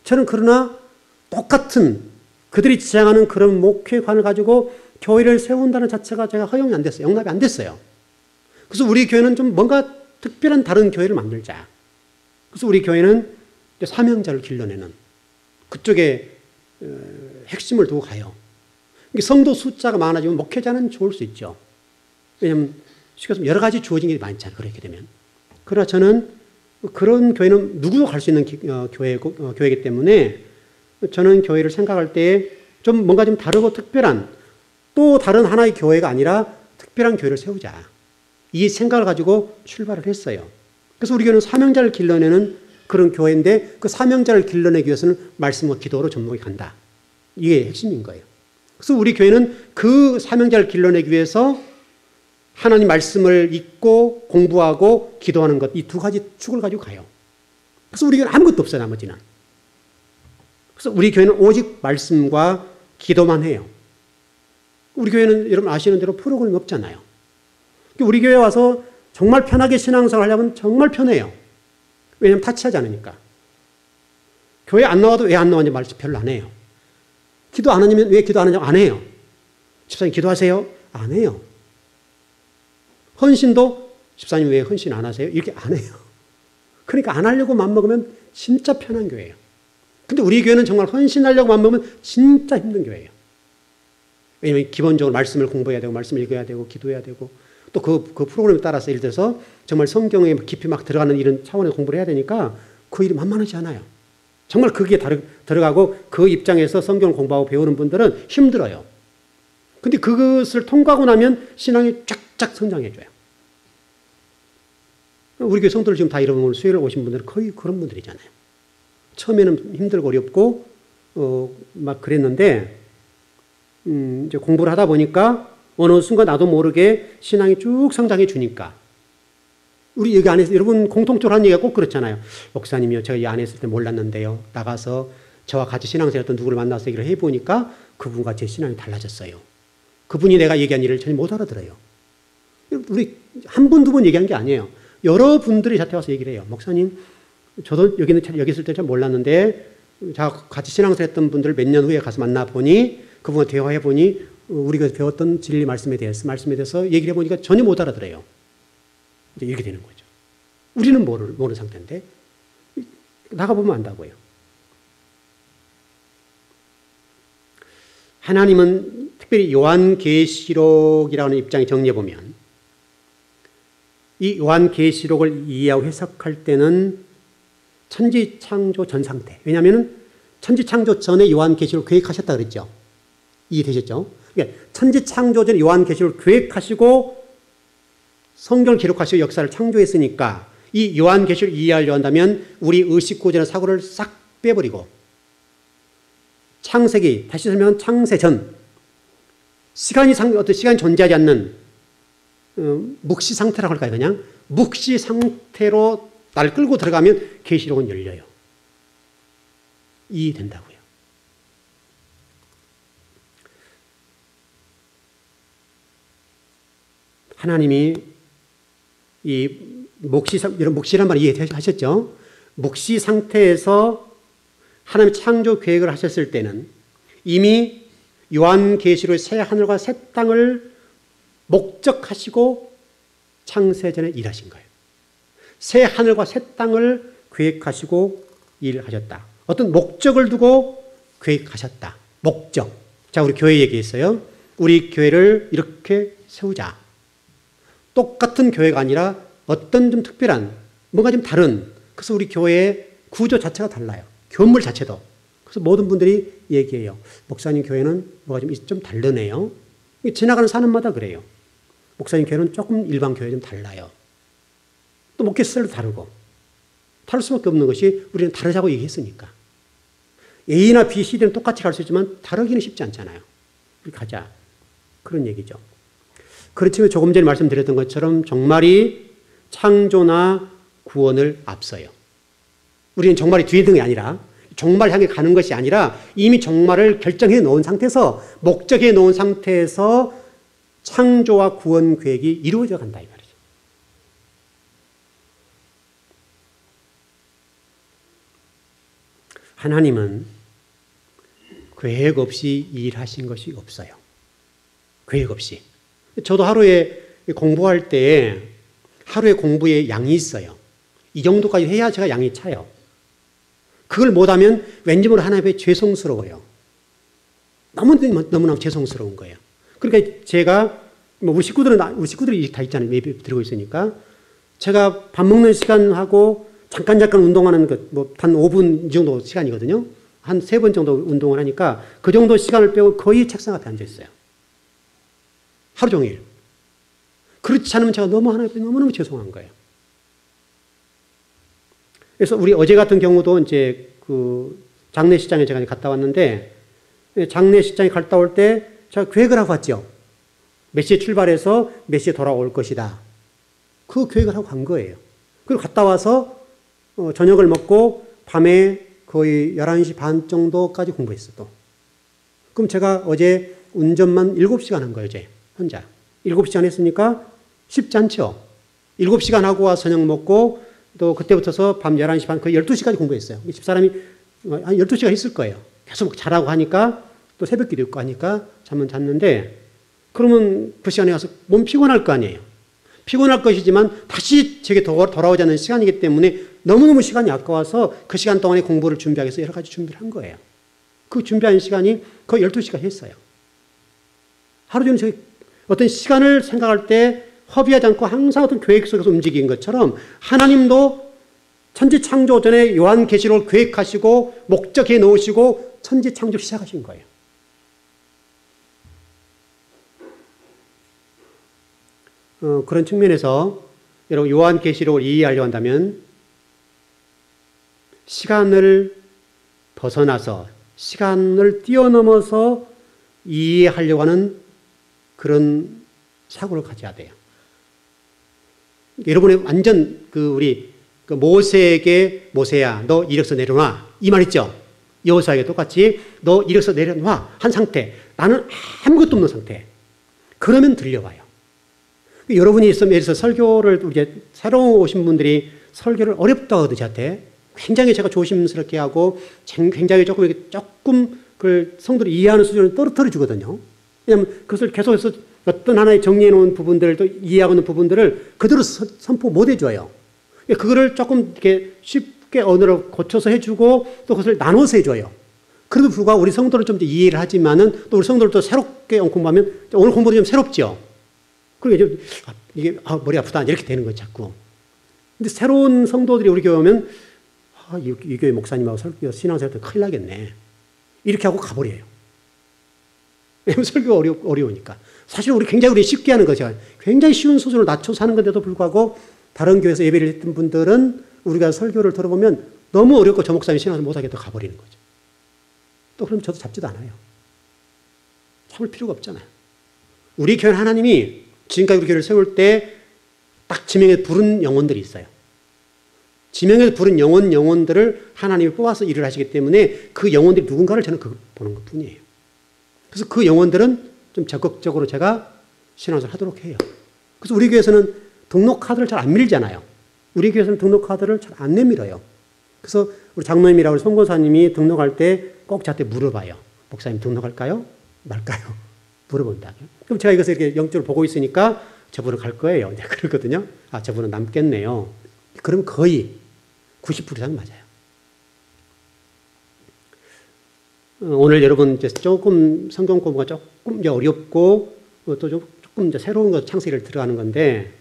저는 그러나 똑같은 그들이 지향하는 그런 목회관을 가지고 교회를 세운다는 자체가 제가 허용이 안 됐어요. 용납이 안 됐어요. 그래서 우리 교회는 좀 뭔가 특별한 다른 교회를 만들자. 그래서 우리 교회는 사명자를 길러내는 그쪽에 핵심을 두고 가요. 성도 숫자가 많아지면 목회자는 좋을 수 있죠. 왜냐하면 쉽게 말해서 여러 가지 주어진 게 많잖아요. 그렇게 되면. 그러나 저는 그런 교회는 누구도 갈 수 있는 교회이기 때문에 저는 교회를 생각할 때 좀 뭔가 좀 다르고 특별한 또 다른 하나의 교회가 아니라 특별한 교회를 세우자. 이 생각을 가지고 출발을 했어요. 그래서 우리 교회는 사명자를 길러내는 그런 교회인데 그 사명자를 길러내기 위해서는 말씀과 기도로 접목이 간다. 이게 핵심인 거예요. 그래서 우리 교회는 그 사명자를 길러내기 위해서 하나님 말씀을 읽고 공부하고 기도하는 것, 이 두 가지 축을 가지고 가요. 그래서 우리 교회는 아무것도 없어요, 나머지는. 그래서 우리 교회는 오직 말씀과 기도만 해요. 우리 교회는 여러분 아시는 대로 프로그램이 없잖아요. 우리 교회 와서 정말 편하게 신앙생활 하려면 정말 편해요. 왜냐하면 타치하지 않으니까. 교회 안 나와도 왜 안 나왔는지 말씀 별로 안 해요. 기도 안 하냐면 왜 기도 안 하냐고 안 해요. 집사님 기도하세요? 안 해요. 헌신도 집사님 왜 헌신 안 하세요? 이렇게 안 해요. 그러니까 안 하려고 맘먹으면 진짜 편한 교회예요. 근데 우리 교회는 정말 헌신하려고 맘먹으면 진짜 힘든 교회예요. 왜냐하면 기본적으로 말씀을 공부해야 되고 말씀을 읽어야 되고 기도해야 되고 또 그 프로그램에 따라서 예를 들어서 정말 성경에 깊이 막 들어가는 이런 차원의 공부를 해야 되니까 그 일이 만만하지 않아요. 정말 거기에 들어가고 그 입장에서 성경을 공부하고 배우는 분들은 힘들어요. 근데 그것을 통과하고 나면 신앙이 쫙쫙 성장해줘요. 우리 교회 성도들 지금 다 이런 수요일에 오신 분들은 거의 그런 분들이잖아요. 처음에는 힘들고 어렵고 막 그랬는데 이제 공부를 하다 보니까 어느 순간 나도 모르게 신앙이 쭉 성장해 주니까 우리 여기 안에서 여러분 공통적으로 하는 얘기가 꼭 그렇잖아요. 목사님이요, 제가 이 안에 있을 때 몰랐는데요. 나가서 저와 같이 신앙생활했던 누구를 만나서 얘기를 해보니까 그분과 제 신앙이 달라졌어요. 그분이 내가 얘기한 일을 전혀 못 알아들어요. 우리 한 분, 두 분 얘기한 게 아니에요. 여러 분들이 저한테 와서 얘기를 해요. 목사님, 저도 여기 있을 때 잘 몰랐는데 제가 같이 신앙생활했던 분들을 몇 년 후에 가서 만나보니 그분과 대화해보니 우리가 배웠던 진리 말씀에 대해서 얘기를 해보니까 전혀 못 알아들어요. 이제 이렇게 되는 거죠. 우리는 모르는 상태인데 나가보면 안다고요. 하나님은 특별히 요한계시록이라는 입장에 정리해보면 이 요한계시록을 이해하고 해석할 때는 천지창조 전 상태. 왜냐하면 천지창조 전에 요한계시록을 계획하셨다 그랬죠. 이해되셨죠? 그러니까 천지창조 전에 요한계시록을 계획하시고 성경을 기록하시고 역사를 창조했으니까 이 요한계시록을 이해하려 한다면 우리 의식고전의 사고를 싹 빼버리고 창세기, 다시 설명하면 창세 전, 어떤 시간이 존재하지 않는 묵시 상태라고 할까요? 그냥 묵시 상태로 날 끌고 들어가면 계시록은 열려요. 이해된다고요. 하나님이 이 이런 묵시란 말 이해하셨죠? 묵시 상태에서 하나님 창조 계획을 하셨을 때는 이미 요한계시록 새 하늘과 새 땅을 목적하시고 창세전에 일하신 거예요. 새 하늘과 새 땅을 계획하시고 일하셨다. 어떤 목적을 두고 계획하셨다. 목적. 자, 우리 교회 얘기했어요. 우리 교회를 이렇게 세우자. 똑같은 교회가 아니라 어떤 좀 특별한, 뭔가 좀 다른, 그래서 우리 교회의 구조 자체가 달라요. 건물 자체도. 그래서 모든 분들이 얘기해요. 목사님 교회는 뭐가 좀 다르네요. 지나가는 사람마다 그래요. 목사님 교회는 조금 일반 교회 좀 달라요. 또 목회 스타일도 다르고. 다를 수밖에 없는 것이 우리는 다르자고 얘기했으니까. A나 B, C는 똑같이 갈 수 있지만 다르기는 쉽지 않잖아요. 우리 가자. 그런 얘기죠. 그렇지만 조금 전에 말씀드렸던 것처럼 종말이 창조나 구원을 앞서요. 우리는 종말이 뒤에 등이 아니라 종말 향해 가는 것이 아니라 이미 종말을 결정해 놓은 상태에서 목적해 놓은 상태에서 창조와 구원 계획이 이루어져 간다 이 말이죠. 하나님은 계획 없이 일하신 것이 없어요. 계획 없이. 저도 하루에 공부할 때 하루에 공부에 양이 있어요. 이 정도까지 해야 제가 양이 차요. 그걸 못하면 왠지 모르게 하나님께 죄송스러워요. 너무나 죄송스러운 거예요. 그러니까 제가 우리 식구들이 다 있잖아요. 예배 드리고 있으니까 제가 밥 먹는 시간하고 잠깐 운동하는 단 5분 이 정도 시간이거든요. 한 3번 정도 운동을 하니까 그 정도 시간을 빼고 거의 책상 앞에 앉아 있어요. 하루 종일. 그렇지 않으면 제가 하나님께 너무너무 죄송한 거예요. 그래서 우리 어제 같은 경우도 이제 장례식장에 제가 갔다 왔는데 장례식장에 갔다 올 때 제가 계획을 하고 갔죠. 몇 시에 출발해서 몇 시에 돌아올 것이다. 그 계획을 하고 간 거예요. 그리고 갔다 와서 저녁을 먹고 밤에 거의 11시 반 정도까지 공부했어 또. 그럼 제가 어제 운전만 7시간 한 거예요. 어제 혼자. 7시간 했으니까 쉽지 않죠. 7시간 하고 와서 저녁 먹고 또 그때부터서 밤 11시 반 거의 12시까지 공부했어요. 집사람이 한 12시간 했을 거예요. 계속 자라고 하니까 또 새벽기도 있고 하니까 잠은 잤는데 그러면 그 시간에 가서 몸 피곤할 거 아니에요. 피곤할 것이지만 다시 제게 돌아오지 않는 시간이기 때문에 너무너무 시간이 아까워서 그 시간 동안에 공부를 준비하기 위해서 여러 가지 준비를 한 거예요. 그 준비한 시간이 거의 12시간 했어요. 하루 종일 저희 어떤 시간을 생각할 때 허비하지 않고 항상 어떤 계획 속에서 움직인 것처럼 하나님도 천지 창조 전에 요한계시록을 계획하시고 목적해 놓으시고 천지 창조 시작하신 거예요. 그런 측면에서 여러분 요한계시록을 이해하려고 한다면 시간을 벗어나서 시간을 뛰어넘어서 이해하려고 하는 그런 사고를 가져야 돼요. 여러분의 완전 우리 모세에게 모세야 너 이력서 내려놔 이 말 있죠. 여호수아에게 똑같이 너 이력서 내려놔 한 상태. 나는 아무것도 없는 상태. 그러면 들려와요. 여러분이 있으면 예를 들어서 설교를 이제 새로 오신 분들이 설교를 어렵다고 하거든요. 저한테 굉장히 제가 조심스럽게 하고 굉장히 조금 그 성도를 이해하는 수준을 떨어뜨려 주거든요. 왜냐하면 그것을 계속해서 어떤 하나의 정리해 놓은 부분들을 또 이해하고 있는 부분들을 그대로 선포 못 해줘요. 그거를 조금 이렇게 쉽게 언어로 고쳐서 해주고 또 그것을 나눠서 해줘요. 그래도 불구하고 우리 성도를 좀 이해를 하지만은 또 우리 성도를 또 새롭게 공부하면 오늘 공부도 좀 새롭죠. 그리고 이게 머리 아프다 이렇게 되는 거예요, 자꾸. 근데 새로운 성도들이 우리 교회 오면 이 교회 목사님하고 신앙생활 때 큰일 나겠네. 이렇게 하고 가버려요. 왜냐면 설교가 어려우니까. 사실 우리 굉장히 쉽게 하는 거죠. 굉장히 쉬운 수준을 낮춰서 하는 건데도 불구하고 다른 교회에서 예배를 했던 분들은 우리가 설교를 들어보면 너무 어렵고 저 목사님이 신앙을 못하겠다 가버리는 거죠. 또 그럼 저도 잡지도 않아요. 참을 필요가 없잖아요. 우리 교회 하나님이 지금까지 우리 교회를 세울 때 딱 지명해 부른 영혼들이 있어요. 지명해서 부른 영혼들을 하나님이 뽑아서 일을 하시기 때문에 그 영혼들이 누군가를 저는 보는 것 뿐이에요. 그래서 그 영혼들은 좀 적극적으로 제가 신앙을 하도록 해요. 그래서 우리 교회에서는 등록 카드를 잘 안 밀잖아요. 우리 교회에서는 등록 카드를 잘 안 내밀어요. 그래서 우리 장로님이라고 선교사님이 등록할 때 꼭 저한테 물어봐요. 목사님 등록할까요? 말까요? 물어본다고요. 그럼 제가 이것을 이렇게 영적으로 보고 있으니까 저분은 갈 거예요. 이제 그러거든요. 아, 저분은 남겠네요. 그러면 거의 90% 이상 맞아요. 오늘 여러분 이제 조금 성경 공부가 조금 이제 어렵고 또 조금 이제 새로운 것 창세기를 들어가는 건데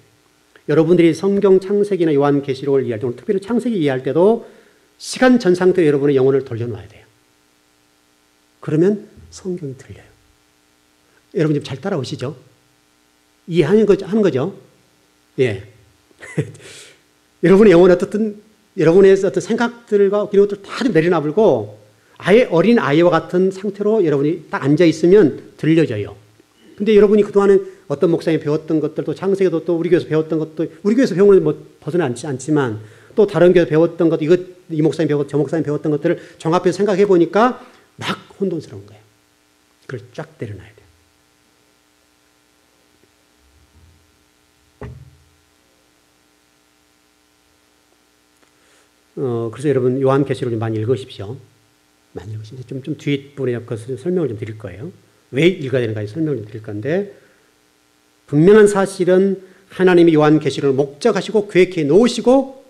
여러분들이 성경 창세기나 요한계시록을 이해할 때 오늘 특별히 창세기 이해할 때도 시간 전상태로 여러분의 영혼을 돌려놓아야 돼요. 그러면 성경이 들려요. 여러분 지금 잘 따라오시죠? 이해하는 거죠? 하는 거죠? 예. 여러분의 영혼은 어떻든 여러분의 어떤 생각들과 이런 것들 다 좀 내려놔버리고 아예 어린 아이와 같은 상태로 여러분이 딱 앉아있으면 들려져요. 근데 여러분이 그동안에 어떤 목사님이 배웠던 것들, 또 창세기도 또 우리 교회에서 배웠던 것도, 우리 교회에서 배우는 건 뭐 벗어나지 않지만 또 다른 교회에서 배웠던 것, 이 목사님 배웠고 저 목사님 배웠던 것들을 종합해서 생각해 보니까 막 혼돈스러운 거예요. 그걸 쫙 내려놔야 돼요. 그래서 여러분 요한계시록을 많이 읽으십시오. 많이 읽으십시오. 좀 뒷부분에 그것을 설명을 좀 드릴 거예요. 왜 읽어야 되는가 설명을 좀 드릴 건데 분명한 사실은 하나님이 요한계시록을 목적하시고 계획해 놓으시고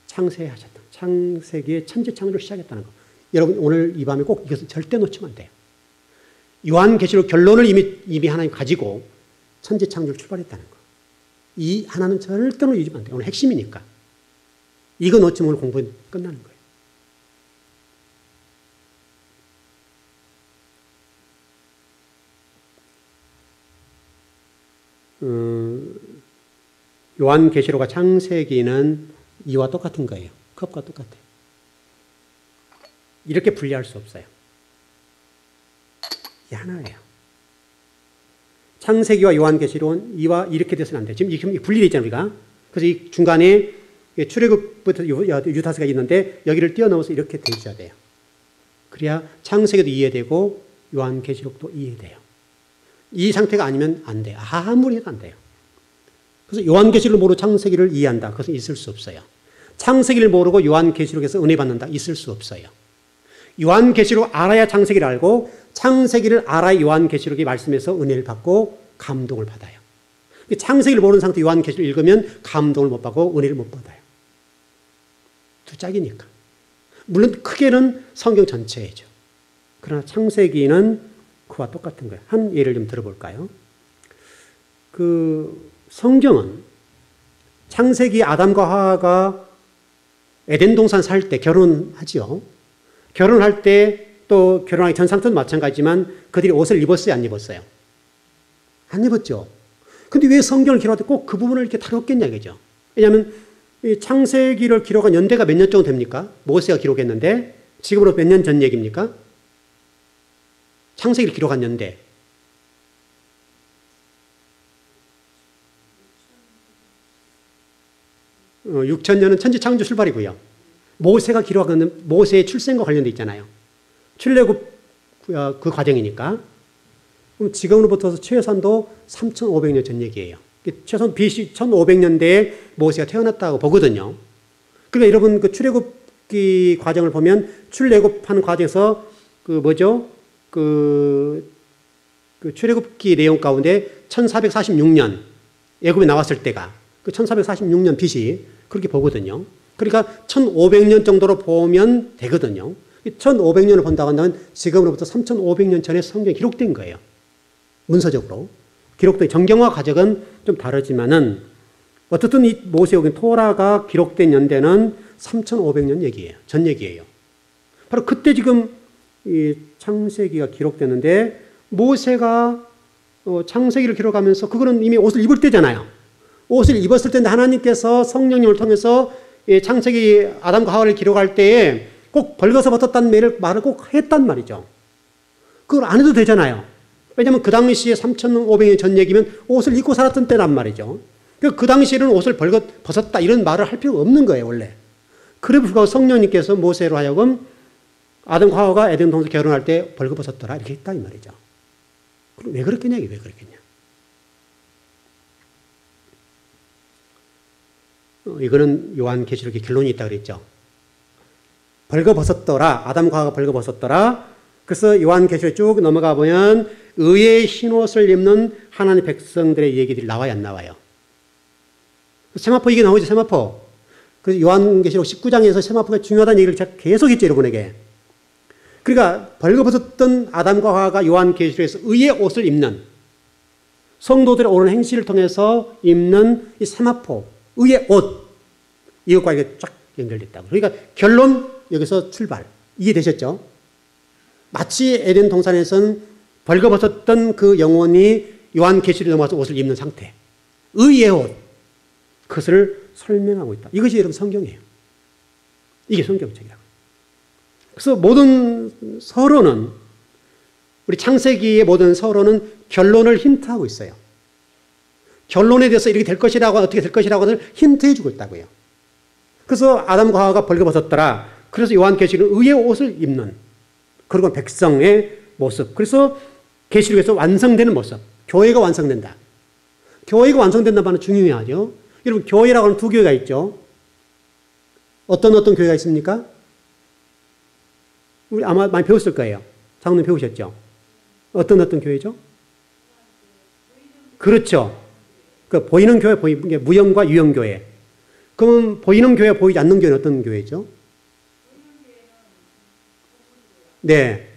창세하셨다. 창세기의 천지창조를 시작했다는 거. 여러분 오늘 이 밤에 꼭 이것을 절대 놓치면 안 돼요. 요한계시록 결론을 이미 하나님 가지고 천지창조를 출발했다는 거. 이 하나는 절대로 잊으면 안 돼요. 오늘 핵심이니까. 이거 놓치면 오늘 공부는 끝나는 거예요. 요한계시록과 창세기는 이와 똑같은 거예요. 컵과 똑같아요. 이렇게 분리할 수 없어요. 이 하나예요. 창세기와 요한계시록은 이와 이렇게 돼서는 안 돼요. 지금 분리되어 있잖아요, 우리가. 그래서 이 중간에 출애굽부터 유다서가 있는데 여기를 뛰어넘어서 이렇게 돼 있어야 돼요. 그래야 창세기도 이해되고 요한계시록도 이해돼요. 이 상태가 아니면 안 돼요. 아무리 해도 안 돼요. 그래서 요한계시록을 모르고 창세기를 이해한다. 그것은 있을 수 없어요. 창세기를 모르고 요한계시록에서 은혜 받는다. 있을 수 없어요. 요한계시록 알아야 창세기를 알고 창세기를 알아야 요한계시록의 말씀에서 은혜를 받고 감동을 받아요. 창세기를 모르는 상태 요한계시록을 읽으면 감동을 못 받고 은혜를 못 받아요. 두 짝이니까. 물론 크게는 성경 전체이죠. 그러나 창세기는 그와 똑같은 거예요. 한 예를 좀 들어볼까요? 성경은 창세기 아담과 하와가 에덴 동산 살 때 결혼하지요. 결혼할 때 또 결혼하기 전 상태도 마찬가지지만 그들이 옷을 입었어요, 안 입었어요? 안 입었죠. 근데 왜 성경을 기록할 때 꼭 그 부분을 이렇게 다뤘겠냐 이거죠. 왜냐하면 이 창세기를 기록한 연대가 몇 년 정도 됩니까? 모세가 기록했는데 지금으로 몇 년 전 얘기입니까? 창세기를 기록한 연대. 6,000년은 천지창조 출발이고요. 모세가 기록하는 모세의 출생과 관련돼 있잖아요. 출애굽 그 과정이니까. 그럼 지금으로부터 최소한도 3,500년 전 얘기예요. 최소한 BC 1,500년대에 모세가 태어났다고 보거든요. 그러니까 여러분 그 출애굽기 과정을 보면 출애굽하는 과정에서 그 출애굽기 내용 가운데 1446년 애굽에 나왔을 때가 그 1446년 BC 그렇게 보거든요. 그러니까 1500년 정도로 보면 되거든요. 1500년을 본다고 한다면 지금으로부터 3500년 전에 성경에 기록된 거예요. 문서적으로. 기록된 정경화 과정은 좀 다르지만은 어쨌든 이 모세오경 토라가 기록된 연대는 3500년 얘기예요. 전 얘기예요. 바로 그때 지금 이 창세기가 기록되는데 모세가 창세기를 기록하면서 그거는 이미 옷을 입을 때잖아요. 옷을 입었을 때인데 하나님께서 성령님을 통해서 이 창세기 아담과 하와를 기록할 때에 꼭 벌거서 벗었다는 말을 꼭 했단 말이죠. 그걸 안 해도 되잖아요. 왜냐하면 그 당시에 3,500년 전 얘기면 옷을 입고 살았던 때란 말이죠. 그 당시에는 옷을 벗었다 이런 말을 할 필요가 없는 거예요, 원래. 그래 불구하고 성령님께서 모세로 하여금 아담과 하와가 에덴 동산에서 결혼할 때 벌거벗었더라 이렇게 했다 이 말이죠. 그럼 왜 그렇겠냐, 이게 왜 그렇겠냐. 이거는 요한계시록에 결론이 있다 그랬죠. 벌거벗었더라. 아담과 하와가 벌거벗었더라. 그래서 요한계시록에 쭉 넘어가 보면 의의 흰옷을 입는 하나님의 백성들의 얘기들이 나와요, 안 나와요? 세마포 이게 나오죠, 세마포. 그래서 요한계시록 19장에서 세마포가 중요하다는 얘기를 제가 계속 했죠, 여러분에게. 그러니까 벌거벗었던 아담과 하와가 요한계시록에서 의의 옷을 입는, 성도들의 옳은 행실을 통해서 입는 이 세마포, 의의 옷, 이것과 이게 쫙 연결됐다고. 그러니까 결론, 여기서 출발. 이해되셨죠? 마치 에덴 동산에서는 벌거벗었던 그 영혼이 요한계시록에 넘어와서 옷을 입는 상태. 의의 옷. 그것을 설명하고 있다. 이것이 여러분 성경이에요. 이게 성경책이라고. 그래서 모든 서론은, 우리 창세기의 모든 서론은 결론을 힌트하고 있어요. 결론에 대해서 이렇게 될 것이라고, 어떻게 될 것이라고 하는 힌트해 주고 있다고요. 그래서 아담과 하와가 벌거벗었더라. 그래서 요한계시록은 의의 옷을 입는, 그리고 백성의 모습. 그래서 계시록에서 완성되는 모습. 교회가 완성된다. 교회가 완성된다는 말은 중요하죠. 여러분, 교회라고 하는 두 교회가 있죠. 어떤 교회가 있습니까? 우리 아마 많이 배웠을 거예요. 장로님 배우셨죠? 어떤 교회죠? 그렇죠. 그 보이는 교회, 무형과 유형교회. 그럼 보이는 교회, 보이지 않는 교회는 어떤 교회죠? 네.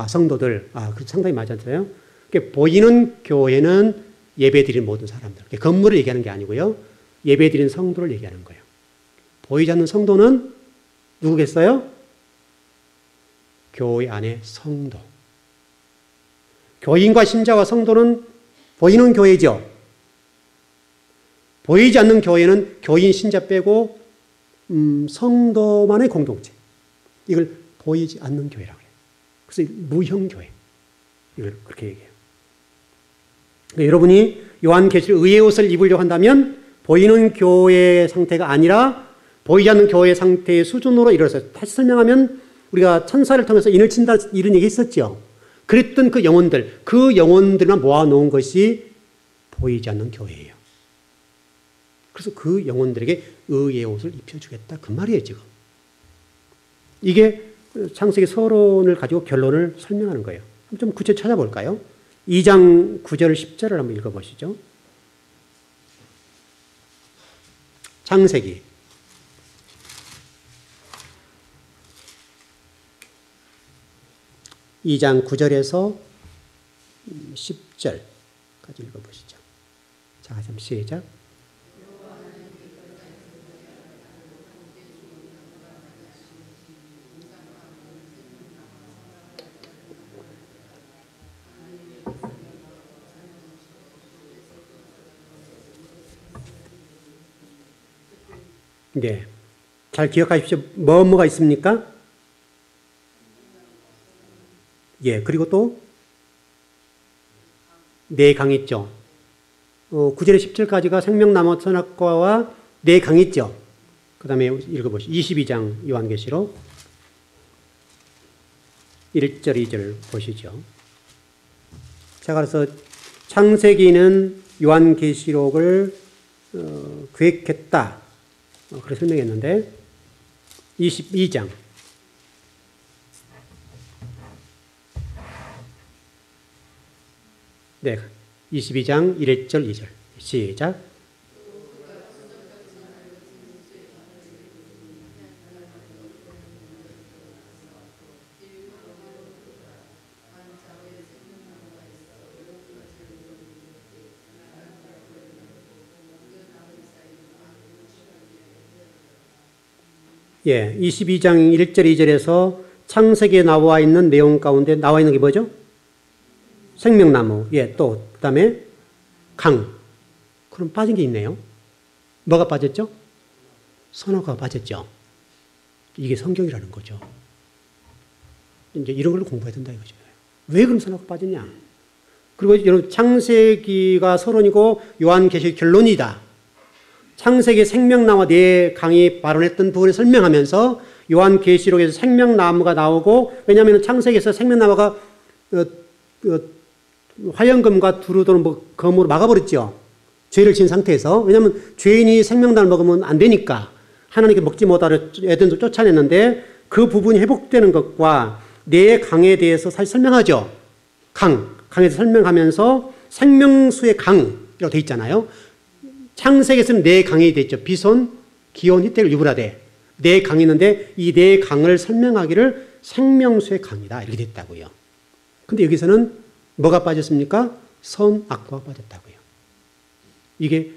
성도들. 그 상당히 맞았어요. 보이는 교회는 예배드리는 모든 사람들. 건물을 얘기하는 게 아니고요. 예배드리는 성도를 얘기하는 거예요. 보이지 않는 성도는 누구겠어요? 교회 안의 성도. 교인과 신자와 성도는 보이는 교회죠. 보이지 않는 교회는 교인, 신자 빼고 성도만의 공동체. 이걸 보이지 않는 교회라고 해요. 그래서 무형교회. 이걸 그렇게 얘기해요. 그러니까 여러분이 요한계시록 의의 옷을 입으려고 한다면 보이는 교회의 상태가 아니라 보이지 않는 교회의 상태의 수준으로 이르렀어요. 다시 설명하면 우리가 천사를 통해서 인을 친다 이런 얘기 했었죠. 그랬던 그 영혼들만 모아놓은 것이 보이지 않는 교회예요. 그래서 그 영혼들에게 의의 옷을 입혀주겠다. 그 말이에요, 지금. 이게 창세기 서론을 가지고 결론을 설명하는 거예요. 좀 구체 찾아볼까요? 2장 9절 10절을 한번 읽어보시죠. 창세기 2장 9절에서 10절까지 읽어보시죠. 자, 그럼 시작. 네. 잘 기억하십시오. 뭐가 있습니까? 예, 그리고 또, 네 강 있죠. 9절에 10절까지가 생명나무 선악과와 네 강 있죠. 그 다음에 읽어보시죠. 22장 요한계시록 1절, 2절 보시죠. 자, 그래서 창세기는 요한계시록을 기획했다. 그렇게 설명했는데 22장 네, 22장 1절 2절 시작. 예, 22장 1절 2절에서 창세기에 나와 있는 내용 가운데 나와 있는 게 뭐죠? 생명나무. 예, 또 그다음에 강. 그럼 빠진 게 있네요. 뭐가 빠졌죠? 선악과가 빠졌죠. 이게 성경이라는 거죠. 이제 이런 걸로 공부해야 된다 이거죠. 왜 그럼 선악과가 빠졌냐? 그리고 여러분 창세기가 서론이고 요한계시록 결론이다. 창세기 생명나무와 네 강이 발언했던 부분을 설명하면서 요한계시록에서 생명나무가 나오고, 왜냐하면 창세기에서 생명나무가 화염검과 두루도는 검으로 막아버렸죠. 죄를 지은 상태에서. 왜냐하면 죄인이 생명나무를 먹으면 안 되니까 하나님께 먹지 못하려 에덴도 쫓아냈는데, 그 부분이 회복되는 것과 네 강에 대해서 사실 설명하죠. 강에서 설명하면서 생명수의 강이라고 되어 있잖아요. 창세기에서는 네 강이 됐죠. 비손, 기온, 히데kel, 유브라데. 네 강이 있는데 이 네 강을 설명하기를 생명수의 강이다 이렇게 됐다고요. 근데 여기서는 뭐가 빠졌습니까? 선, 악과가 빠졌다고요. 이게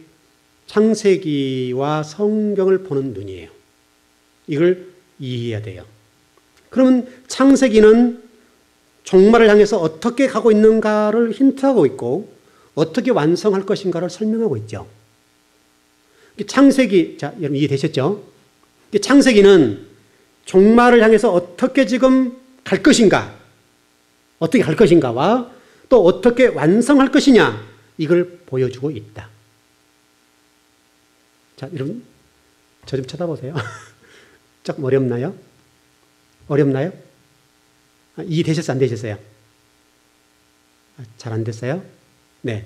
창세기와 성경을 보는 눈이에요. 이걸 이해해야 돼요. 그러면 창세기는 종말을 향해서 어떻게 가고 있는가를 힌트하고 있고 어떻게 완성할 것인가를 설명하고 있죠. 창세기, 자, 여러분 이해되셨죠? 창세기는 종말을 향해서 어떻게 지금 갈 것인가, 어떻게 갈 것인가와 또 어떻게 완성할 것이냐, 이걸 보여주고 있다. 자, 여러분, 저 좀 쳐다보세요. 조금 어렵나요? 어렵나요? 이해되셨어요? 안 되셨어요? 잘 안 됐어요? 네.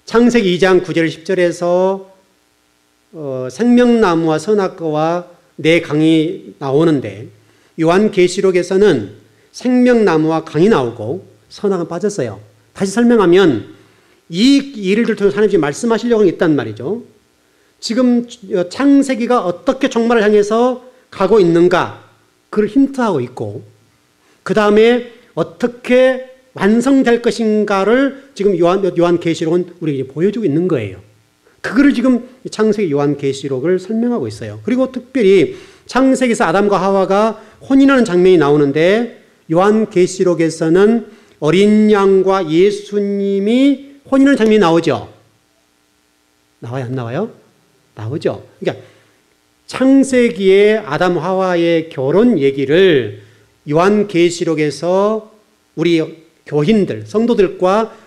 창세기 2장 9절 10절에서 생명나무와 선악과와 네 강이 나오는데, 요한계시록에서는 생명나무와 강이 나오고 선악은 빠졌어요. 다시 설명하면 이 일을 통해서 하나님이 말씀하시려고 있단 말이죠. 지금 창세기가 어떻게 종말을 향해서 가고 있는가, 그걸 힌트하고 있고, 그 다음에 어떻게 완성될 것인가를 지금 요한계시록은 우리에게 보여주고 있는 거예요. 그거를 지금 창세기 요한계시록을 설명하고 있어요. 그리고 특별히 창세기에서 아담과 하와가 혼인하는 장면이 나오는데, 요한계시록에서는 어린 양과 예수님이 혼인하는 장면이 나오죠. 나와요, 안 나와요? 나오죠. 그러니까 창세기의 아담 하와의 결혼 얘기를 요한계시록에서 우리 교인들, 성도들과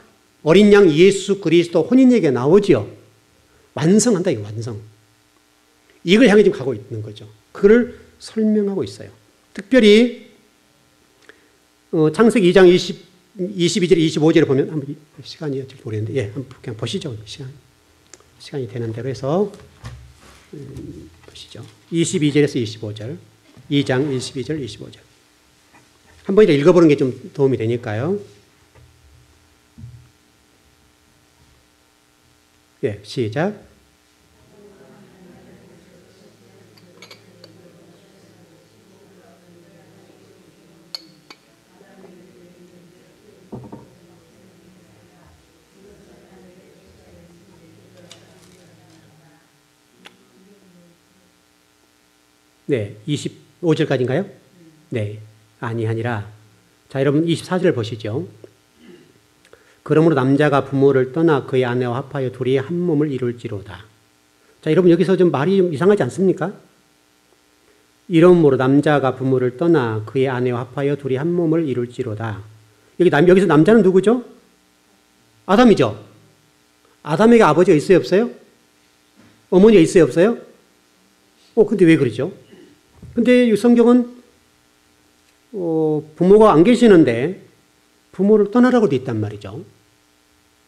어린 양 예수 그리스도 혼인 얘기가 나오죠. 완성한다, 이 완성. 이걸 향해 지금 가고 있는 거죠. 그걸 설명하고 있어요. 특별히 창세기 2장 22절, 25절에 보면, 한번 시간이 어쩔 모르겠는데, 예, 한번 그냥 보시죠. 시간이 되는 대로 해서 보시죠. 22절에서 25절, 2장 22절, 25절. 한 번이라 읽어보는 게 좀 도움이 되니까요. 예, 시작. 네, 25절까지인가요? 네, 아니하니라. 자, 여러분 24절 보시죠. 그러므로 남자가 부모를 떠나 그의 아내와 합하여 둘이 한 몸을 이룰지로다. 자, 여러분 여기서 좀 말이 좀 이상하지 않습니까? 이러므로 남자가 부모를 떠나 그의 아내와 합하여 둘이 한 몸을 이룰지로다. 여기서 남자는 누구죠? 아담이죠. 아담에게 아버지가 있어요, 없어요? 어머니가 있어요, 없어요? 근데 왜 그러죠? 근데 이 성경은 부모가 안 계시는데 부모를 떠나라고 되어 있단 말이죠.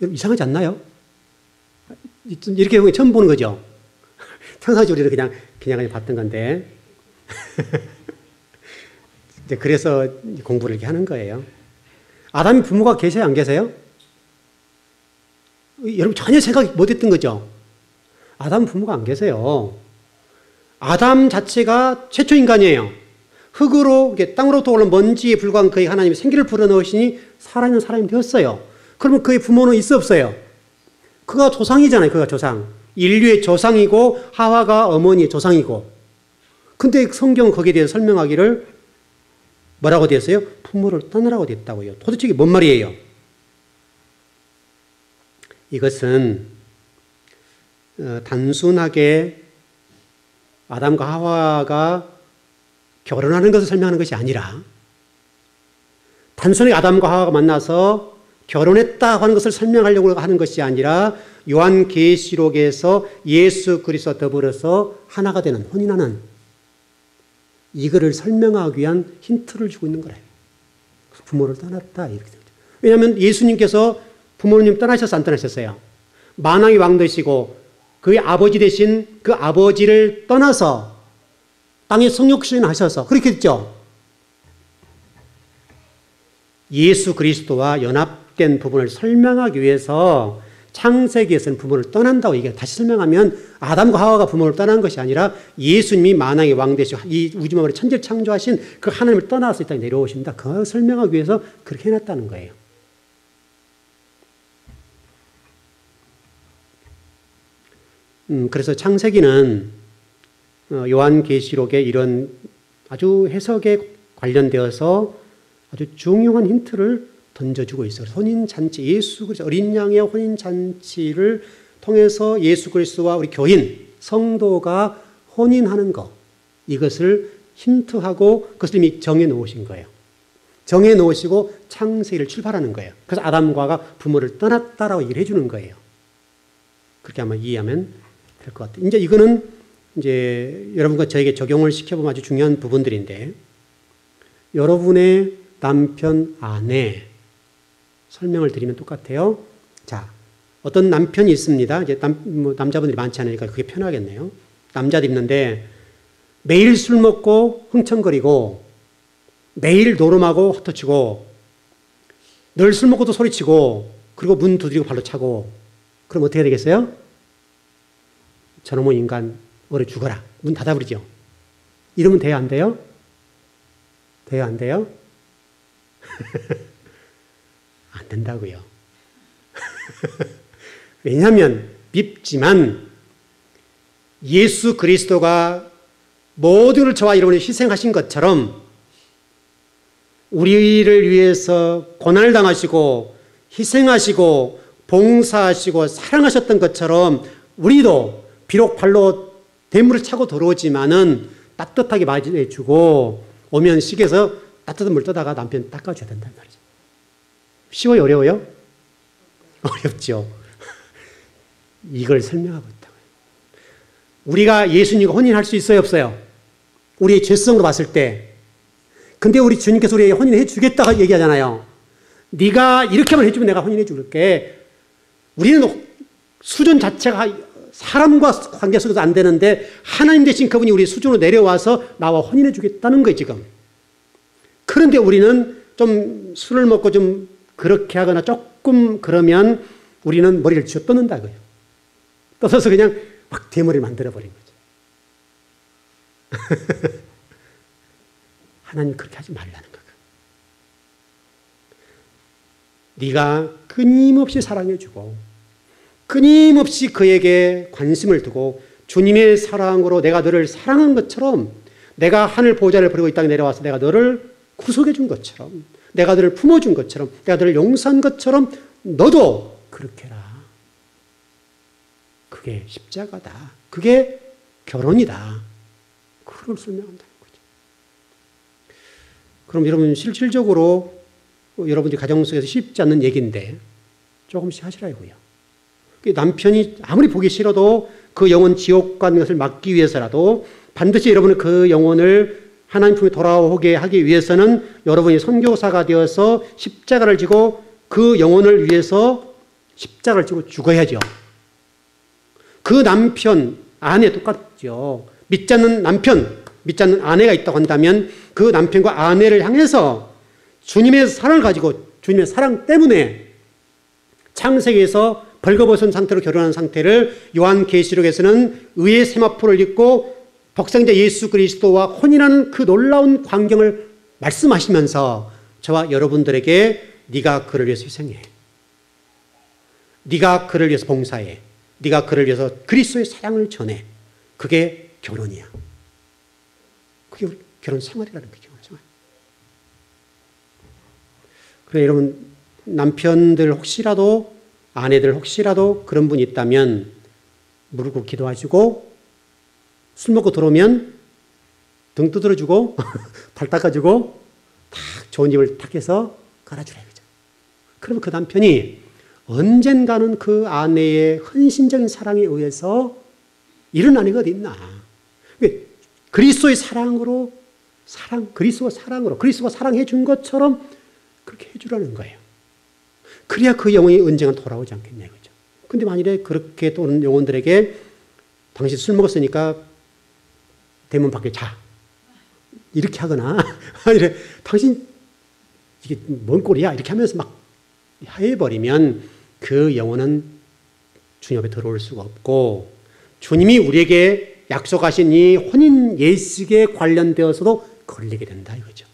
여러분 이상하지 않나요? 이렇게 처음 보는 거죠. 평상시 우리는 그냥 봤던 건데 이제 그래서 공부를 이렇게 하는 거예요. 아담이 부모가 계세요, 안 계세요? 여러분 전혀 생각 못했던 거죠. 아담 부모가 안 계세요. 아담 자체가 최초 인간이에요. 흙으로 땅으로부터 올라온 먼지에 불과한 그의 하나님이 생기를 불어넣으시니 살아있는 사람이 되었어요. 그러면 그의 부모는 있어 없어요? 그가 조상이잖아요. 그가 조상. 인류의 조상이고 하와가 어머니의 조상이고. 근데 성경은 거기에 대해서 설명하기를 뭐라고 되었어요? 부모를 떠나라고 됐다고요. 도대체 이게 뭔 말이에요? 이것은 단순하게 아담과 하와가 결혼하는 것을 설명하는 것이 아니라 단순히 아담과 하와가 만나서 결혼했다고 하는 것을 설명하려고 하는 것이 아니라 요한계시록에서 예수 그리스도와 더불어서 하나가 되는 혼인하는 이거를 설명하기 위한 힌트를 주고 있는 거래요. 부모를 떠났다 이렇게 되죠. 왜냐하면 예수님께서 부모님 떠나셔서 안 떠나셨어요. 만왕의 왕 되시고 그의 아버지 되신 그 아버지를 떠나서 땅에 성육신하셔서 그렇게 됐죠. 예수 그리스도와 연합된 부분을 설명하기 위해서 창세기에서는 부모를 떠난다고 얘기해요. 다시 설명하면 아담과 하와가 부모를 떠난 것이 아니라 예수님이 만왕의 왕 되시고 이 우주만물의 천지를 창조하신 그 하나님을 떠나서 이 땅에 내려오신다. 그걸 설명하기 위해서 그렇게 해놨다는 거예요. 그래서 창세기는 요한계시록의 이런 아주 해석에 관련되어서 아주 중요한 힌트를 던져주고 있어요. 혼인잔치, 예수 그리스도 어린 양의 혼인잔치를 통해서 예수 그리스도와 우리 교인, 성도가 혼인하는 것, 이것을 힌트하고 그것을 이미 정해놓으신 거예요. 정해놓으시고 창세기를 출발하는 거예요. 그래서 아담과 하와가 부모를 떠났다라고 얘기를 해주는 거예요. 그렇게 아마 이해하면 될 것 같아요. 이제 이거는 이제 여러분과 저에게 적용을 시켜보면 아주 중요한 부분들인데, 여러분의 남편, 아내 설명을 드리면 똑같아요. 자, 어떤 남편이 있습니다. 이제 남자분들이 많지 않으니까 그게 편하겠네요. 남자도 있는데 매일 술 먹고 흥청거리고 매일 노름하고 헛터치고 늘 술 먹고도 소리치고 그리고 문 두드리고 발로 차고, 그럼 어떻게 해야 되겠어요? 저놈의 인간 얼어 죽어라. 문 닫아버리죠. 이러면 돼요, 안 돼요? 돼요, 안 돼요? 안 된다고요. 왜냐하면 밉지만 예수 그리스도가 모두를 저와 여러분이 희생하신 것처럼 우리를 위해서 고난을 당하시고 희생하시고 봉사하시고 사랑하셨던 것처럼 우리도 비록 발로 대물을 차고 들어오지만은 따뜻하게 맞이해주고 오면 식에서 따뜻한 물 떠다가 남편 닦아줘야 된단 말이죠. 쉬워요? 어려워요? 어렵죠. 이걸 설명하고 있다고요. 우리가 예수님과 혼인할 수 있어요? 없어요? 우리의 죄성으로 봤을 때. 근데 우리 주님께서 우리에게 혼인해 주겠다고 얘기하잖아요. 네가 이렇게만 해주면 내가 혼인해 줄게. 우리는 수준 자체가 사람과 관계 속에서 안 되는데 하나님 되신 그분이 우리 수준으로 내려와서 나와 혼인해 주겠다는 거예요, 지금. 그런데 우리는 좀 술을 먹고 좀 그렇게 하거나 조금 그러면 우리는 머리를 쥐어 뜯는다고요. 떠서 그냥 막 대머리를 만들어버린 거죠. 하나님 그렇게 하지 말라는 거예요. 네가 끊임없이 사랑해주고 끊임없이 그에게 관심을 두고 주님의 사랑으로 내가 너를 사랑한 것처럼, 내가 하늘 보좌를 버리고 이 땅에 내려와서 내가 너를 구속해 준 것처럼, 내가 너를 품어준 것처럼, 내가 너를 용서한 것처럼 너도 그렇게 해라. 그게 십자가다. 그게 결혼이다. 그걸 설명한다는 거죠. 그럼 여러분 실질적으로 여러분들이 가정 속에서 쉽지 않는 얘기인데 조금씩 하시라고요. 남편이 아무리 보기 싫어도 그 영혼 지옥 가는 것을 막기 위해서라도 반드시 여러분은 그 영혼을 하나님 품에 돌아오게 하기 위해서는 여러분이 선교사가 되어서 십자가를 지고 그 영혼을 위해서 십자가를 지고 죽어야죠. 그 남편, 아내 똑같죠. 믿지 않는 남편, 믿지 않는 아내가 있다고 한다면 그 남편과 아내를 향해서 주님의 사랑을 가지고 주님의 사랑 때문에 창세기에서 벌거벗은 상태로 결혼한 상태를 요한계시록에서는 의의 세마포를 입고 독생자 예수 그리스도와 혼인하는 그 놀라운 광경을 말씀하시면서 저와 여러분들에게 네가 그를 위해서 희생해. 네가 그를 위해서 봉사해. 네가 그를 위해서 그리스도의 사랑을 전해. 그게 결혼이야. 그게 우리 결혼 생활이라는 거죠. 생활. 그래 여러분 남편들 혹시라도 아내들 혹시라도 그런 분이 있다면 무릎 꿇고 기도하시고 술 먹고 들어오면 등 두드려주고 발 닦아주고 탁 좋은 집을 탁 해서 깔아주라 이거죠. 그러면 그 남편이 언젠가는 그 아내의 헌신적인 사랑에 의해서 이런 아내가 어디 있나. 그리스도의 사랑으로 그리스도가 사랑해 준 것처럼 그렇게 해주라는 거예요. 그래야 그 영혼이 언젠가 돌아오지 않겠냐 이거죠. 근데 만일에 그렇게 또 오는 영혼들에게 당신 술 먹었으니까 대문 밖에 자. 이렇게 하거나 아니래 당신 이게 뭔 꼴이야 이렇게 하면서 막 해버리면 그 영혼은 주님 앞에 들어올 수가 없고 주님이 우리에게 약속하신 이 혼인 예식에 관련되어서도 걸리게 된다 이거죠.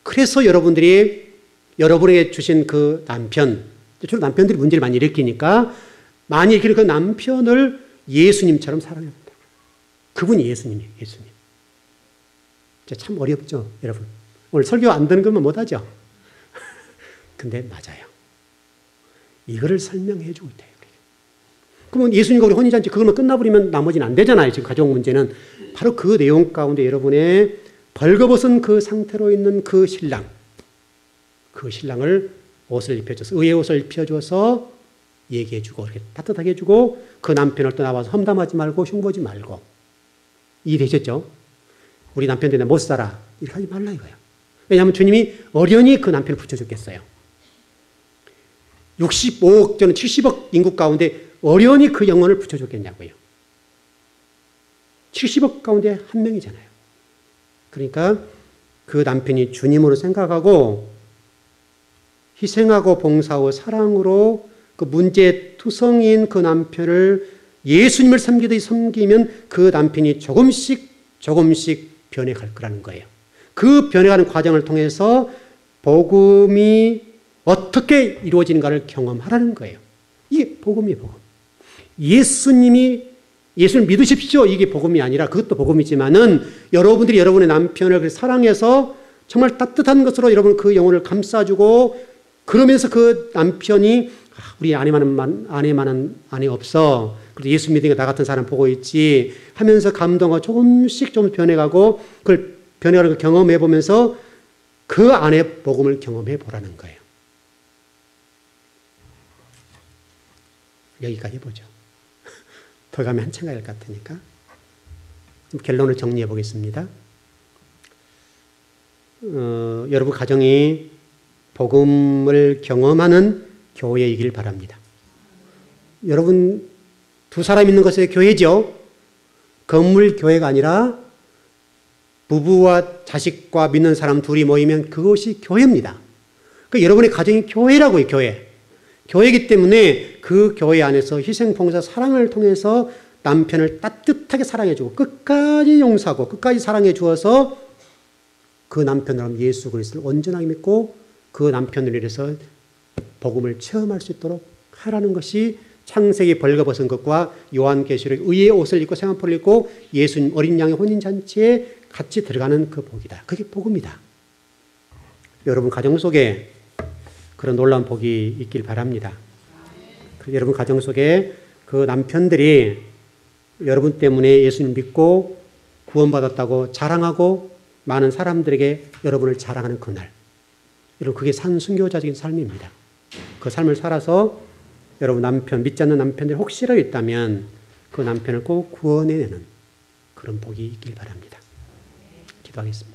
그래서 여러분에게 주신 그 남편, 주로 남편들이 문제를 많이 일으키니까 많이 일으키는 그 남편을 예수님처럼 사랑해야 된다. 그분이 예수님이에요. 예수님. 참 어렵죠, 여러분. 오늘 설교 안 듣는 것만 못하죠. 근데 맞아요. 이거를 설명해 주고 있대요. 그러면 예수님과 우리 혼인잔치 그것만 끝나버리면 나머지는 안 되잖아요. 지금 가족 문제는. 바로 그 내용 가운데 여러분의 벌거벗은 그 상태로 있는 그 신랑을 옷을 입혀줘서 의의 옷을 입혀줘서 얘기해주고 이렇게 따뜻하게 해주고 그 남편을 또 나와서 험담하지 말고 흉보지 말고 이해되셨죠? 우리 남편 때문에 못 살아 이렇게 하지 말라 이거예요. 왜냐하면 주님이 어련히 그 남편을 붙여줬겠어요. 65억 또는 70억 인구 가운데 어련히 그 영혼을 붙여줬겠냐고요. 70억 가운데 한 명이잖아요. 그러니까 그 남편이 주님으로 생각하고 희생하고 봉사하고 사랑으로 그 문제투성이인 그 남편을 예수님을 섬기듯이 섬기면 그 남편이 조금씩 변해갈 거라는 거예요. 그 변해가는 과정을 통해서 복음이 어떻게 이루어지는가를 경험하라는 거예요. 이게 복음이에요, 복음. 예수를 믿으십시오. 이게 복음이 아니라 그것도 복음이지만은 여러분들이 여러분의 남편을 사랑해서 정말 따뜻한 것으로 여러분 그 영혼을 감싸주고 그러면서 그 남편이 우리 아내만은 아내 없어. 그래도 예수 믿으니까 나 같은 사람 보고 있지 하면서 감동하고 조금씩 좀 변해가고 그걸 변해가는 걸 경험해 보면서 그 안에 복음을 경험해 보라는 거예요. 여기까지 보죠. 더 가면 한참 갈 것 같으니까 결론을 정리해 보겠습니다. 여러분 가정이 복음을 경험하는 교회이길 바랍니다. 여러분 두 사람 있는 것이 교회죠. 건물 교회가 아니라 부부와 자식과 믿는 사람 둘이 모이면 그것이 교회입니다. 그러니까 여러분의 가정이 교회라고요. 교회이기 때문에 그 교회 안에서 희생, 봉사, 사랑을 통해서 남편을 따뜻하게 사랑해주고 끝까지 용서하고 끝까지 사랑해 주어서 그 남편으로 예수 그리스도를 온전하게 믿고 그 남편을 위해서 복음을 체험할 수 있도록 하라는 것이 창세기 벌거벗은 것과 요한계시록 의의 옷을 입고 세마포를 입고 예수님 어린 양의 혼인잔치에 같이 들어가는 그 복이다. 그게 복음이다. 여러분 가정 속에 그런 놀라운 복이 있길 바랍니다. 여러분 가정 속에 그 남편들이 여러분 때문에 예수님 믿고 구원받았다고 자랑하고 많은 사람들에게 여러분을 자랑하는 그날. 여러분 그게 순교자적인 삶입니다. 그 삶을 살아서 여러분 믿지 않는 남편들이 혹시라도 있다면 그 남편을 꼭 구원해내는 그런 복이 있길 바랍니다. 기도하겠습니다.